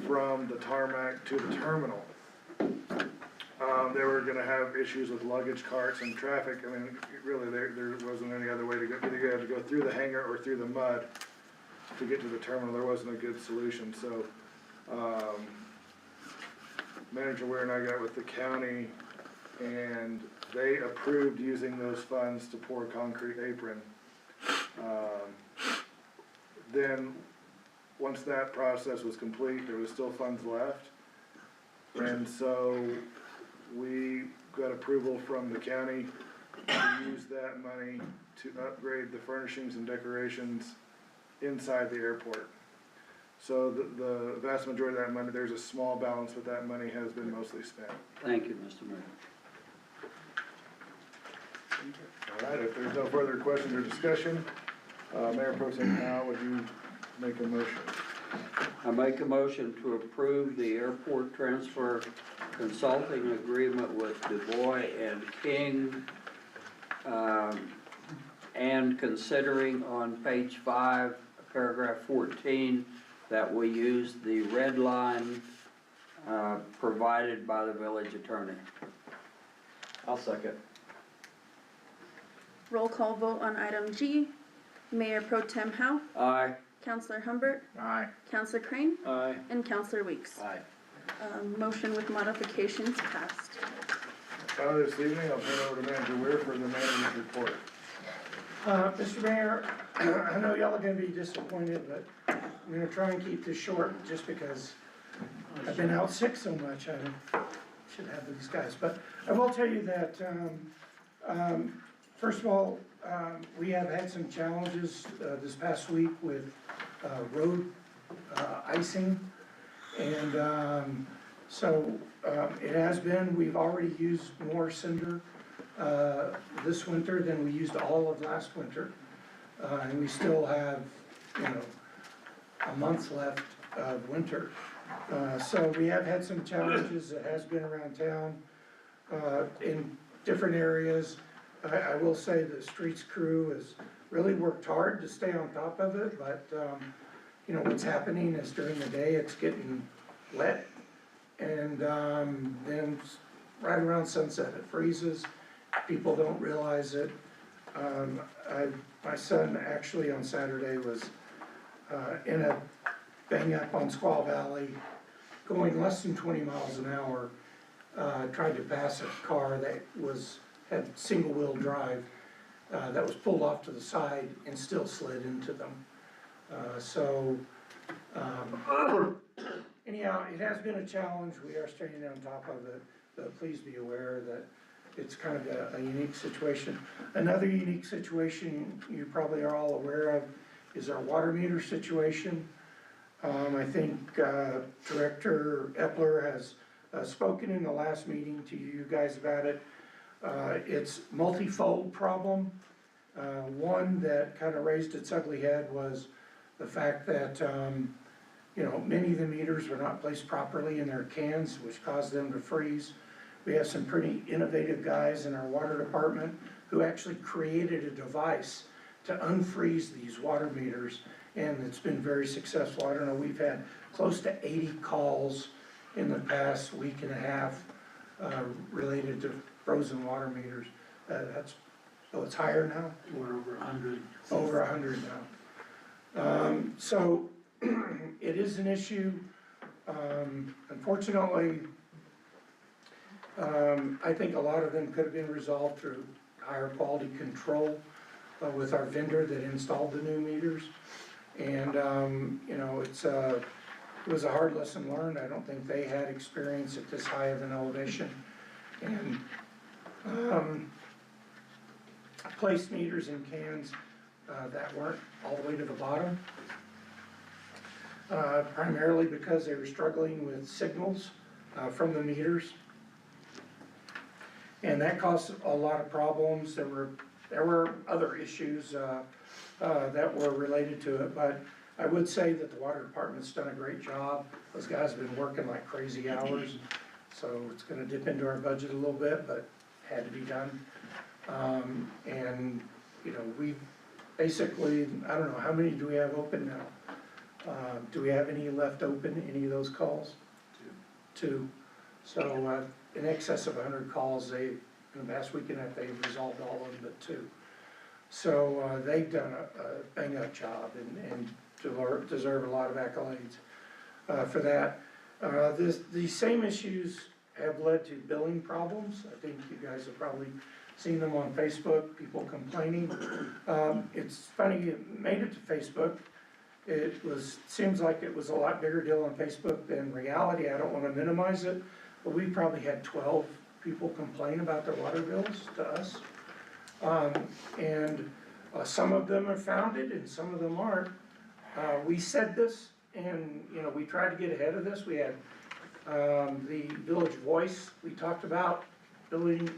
from the tarmac to the terminal. They were gonna have issues with luggage carts and traffic. I mean, really, there wasn't any other way to go. Either you had to go through the hangar or through the mud to get to the terminal. There wasn't a good solution, so, Manager Ware and I got with the county, and they approved using those funds to pour a concrete apron. Then, once that process was complete, there was still funds left. And so, we got approval from the county to use that money to upgrade the furnishings and decorations inside the airport. So the vast majority of that money, there's a small balance, but that money has been mostly spent. Thank you, Mr. Mayor. All right, if there's no further questions or discussion, Mayor Pro Tem Powell, would you make a motion? I make a motion to approve the airport transfer consulting agreement with DuBois and King, and considering on page 5, paragraph 14, that we use the red line provided by the village attorney. I'll second. Roll call vote on item G. Mayor Pro Tem Howe, Aye. Counselor Humbert, Aye. Counselor Crane, Aye. and Counselor Weeks. Aye. Motion with modifications passed. This evening, I'll turn it over to Manager Weir for the manager's report. Mr. Mayor, I know y'all are gonna be disappointed, but I'm gonna try and keep this short just because I've been out sick so much. I should have these guys, but I will tell you that, first of all, we have had some challenges, this past week with, road, icing. And, so, it has been, we've already used more cinder, this winter than we used all of last winter. And we still have, you know, a month left of winter. So we have had some challenges, it has been around town, in different areas. I will say the streets crew has really worked hard to stay on top of it, but, you know, what's happening is during the day, it's getting wet. And, then right around sunset, it freezes, people don't realize it. My son actually on Saturday was, in a bang up on Squaw Valley, going less than 20 miles an hour, tried to pass a car that had single wheel drive, that was pulled off to the side and still slid into them. Anyhow, it has been a challenge, we are staying on top of it, but please be aware that it's kind of a unique situation. Another unique situation you probably are all aware of is our water meter situation. I think Director Epler has spoken in the last meeting to you guys about it. It's multifold problem. One that kind of raised its ugly head was the fact that, you know, many of the meters were not placed properly in their cans, which caused them to freeze. We have some pretty innovative guys in our water department who actually created a device to unfreeze these water meters, and it's been very successful. I don't know, we've had close to 80 calls in the past week and a half related to frozen water meters. It's higher now? We're over 100. Over 100 now. So it is an issue. Unfortunately, I think a lot of them could have been resolved through higher quality control with our vendor that installed the new meters. And, you know, it was a hard lesson learned. I don't think they had experience at this high of an elevation. And placed meters in cans that weren't all the way to the bottom. Primarily because they were struggling with signals from the meters. And that caused a lot of problems. There were other issues that were related to it, but I would say that the water department's done a great job. Those guys have been working like crazy hours, so it's gonna dip into our budget a little bit, but had to be done. And, you know, we basically, I don't know, how many do we have open now? Do we have any left open, any of those calls? Two. So, in excess of 100 calls, in the past week and a half, they've resolved all of them but two. So, they've done a bang-up job and deserve a lot of accolades for that. These same issues have led to billing problems. I think you guys have probably seen them on Facebook, people complaining. It's funny, it made it to Facebook. Seems like it was a lot bigger deal on Facebook than reality. I don't want to minimize it, but we probably had 12 people complain about their water bills to us. And some of them are founded and some of them aren't. We said this, and you know, we tried to get ahead of this. We had the Village Voice, we talked about billing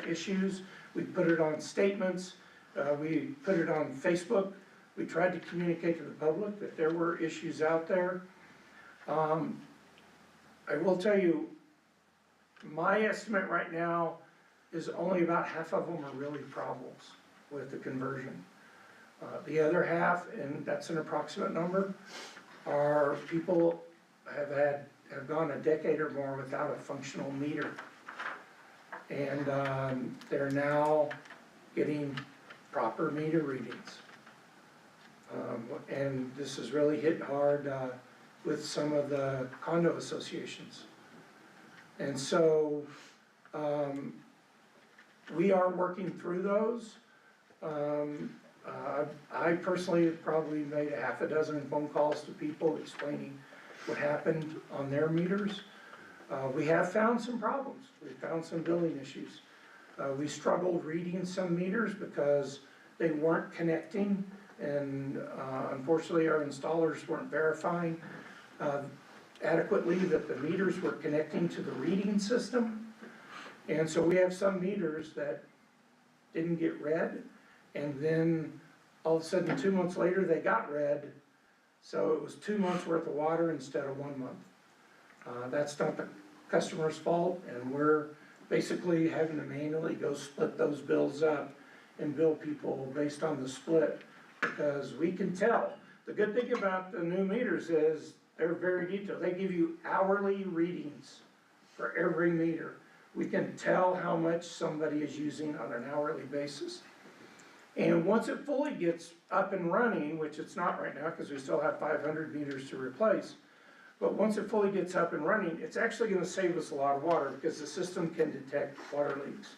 issues. We put it on statements, we put it on Facebook. We tried to communicate to the public that there were issues out there. I will tell you, my estimate right now is only about half of them are really problems with the conversion. The other half, and that's an approximate number, are people have gone a decade or more without a functional meter. And they're now getting proper meter readings. And this is really hit hard, with some of the condo associations. And so, we are working through those. I personally have probably made a half a dozen phone calls to people explaining what happened on their meters. We have found some problems. We found some billing issues. We struggled reading some meters because they weren't connecting, and unfortunately our installers weren't verifying adequately that the meters were connecting to the reading system. And so we have some meters that didn't get read, and then all of a sudden 2 months later they got read, so it was 2 months worth of water instead of 1 month. That's not the customer's fault, and we're basically having to manually go split those bills up and bill people based on the split, because we can tell. The good thing about the new meters is they're very detailed. They give you hourly readings for every meter. We can tell how much somebody is using on an hourly basis. And once it fully gets up and running, which it's not right now because we still have 500 meters to replace, but once it fully gets up and running, it's actually gonna save us a lot of water because the system can detect water leaks.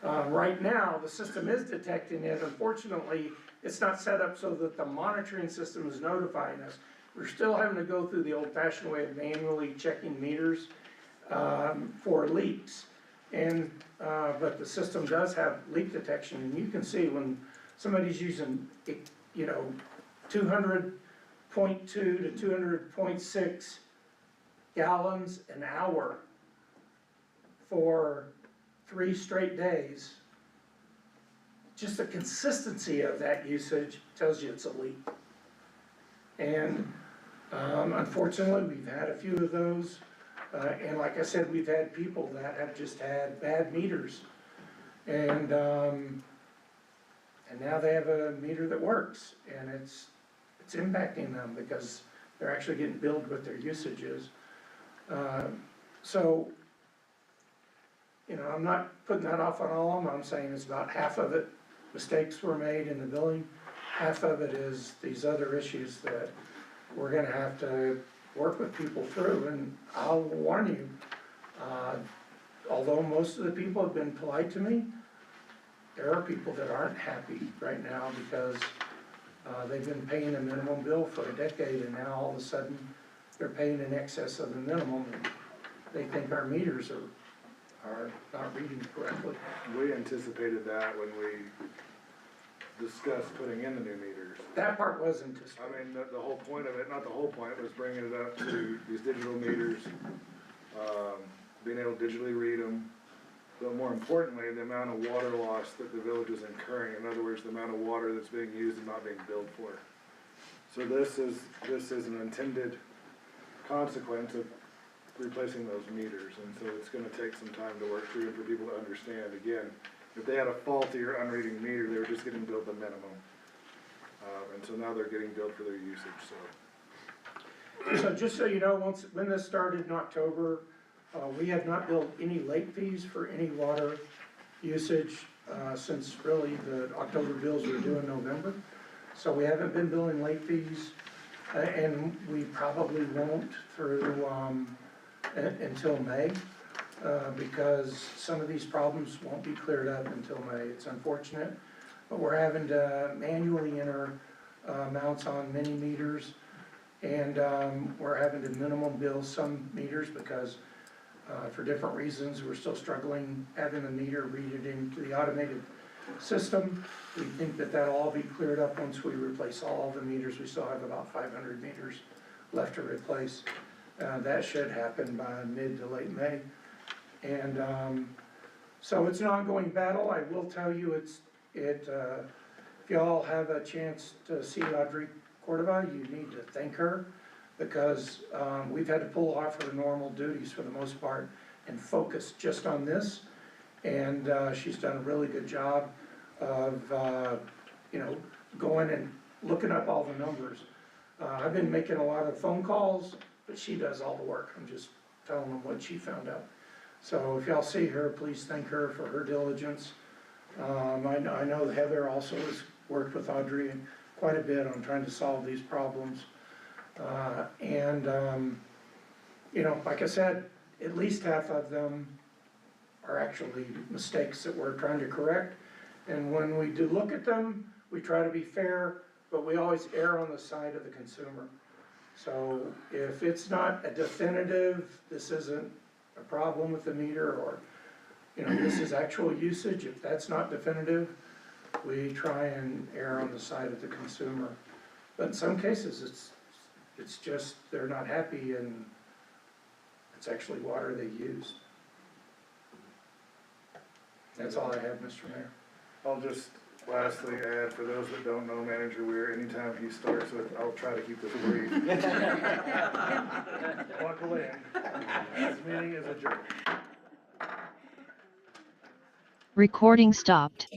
Right now, the system is detecting it. Unfortunately, it's not set up so that the monitoring system is notifying us. We're still having to go through the old-fashioned way of manually checking meters for leaks. And, but the system does have leak detection, and you can see when somebody's using, 200.2 to 200.6 gallons an hour for 3 straight days, just the consistency of that usage tells you it's a leak. And unfortunately, we've had a few of those. And like I said, we've had people that have just had bad meters. And now they have a meter that works, and it's impacting them because they're actually getting billed what their usage is. So, I'm not putting that off on all of them. I'm saying it's about half of it, mistakes were made in the billing. Half of it is these other issues that we're gonna have to work with people through. And I'll warn you, although most of the people have been polite to me, there are people that aren't happy right now because they've been paying a minimum bill for a decade, and now all of a sudden they're paying in excess of the minimum, and they think our meters are not reading correctly. We anticipated that when we discussed putting in the new meters. That part was anticipated. I mean, the whole point of it, not the whole point, was bringing it up to these digital meters, being able to digitally read them, but more importantly, the amount of water loss that the village is incurring. In other words, the amount of water that's being used and not being billed for. So this is an intended consequence of replacing those meters, and so it's gonna take some time to work through and for people to understand. Again, if they had a faulty or unreading meter, they were just getting billed the minimum. And so now they're getting billed for their usage, so. So just so you know, when this started in October, we have not billed any late fees for any water usage, since really the October bills were due in November. So we haven't been billing late fees, and we probably won't through, until May, because some of these problems won't be cleared up until May. It's unfortunate, but we're having to manually enter amounts on many meters, and we're having to minimum bill some meters because for different reasons, we're still struggling having the meter read it into the automated system. We think that that'll all be cleared up once we replace all the meters. We still have about 500 meters left to replace. That should happen by mid to late May. And so it's an ongoing battle. I will tell you, if y'all have a chance to see Audrey Cordova, you need to thank her, because we've had to pull off her normal duties for the most part and focus just on this. And she's done a really good job of, going and looking up all the numbers. I've been making a lot of phone calls, but she does all the work. I'm just telling them what she found out. So if y'all see her, please thank her for her diligence. I know Heather also has worked with Audrey quite a bit on trying to solve these problems. You know, like I said, at least half of them are actually mistakes that we're trying to correct. And when we do look at them, we try to be fair, but we always err on the side of the consumer. So if it's not a definitive, this isn't a problem with the meter, or, you know, this is actual usage, if that's not definitive, we try and err on the side of the consumer. But in some cases, it's just, they're not happy and it's actually water they use. That's all I have, Mr. Mayor. I'll just lastly add, for those that don't know Manager Weir, anytime he starts with, I'll try to keep this brief. Buckle in. This meeting is adjourned. Recording stopped.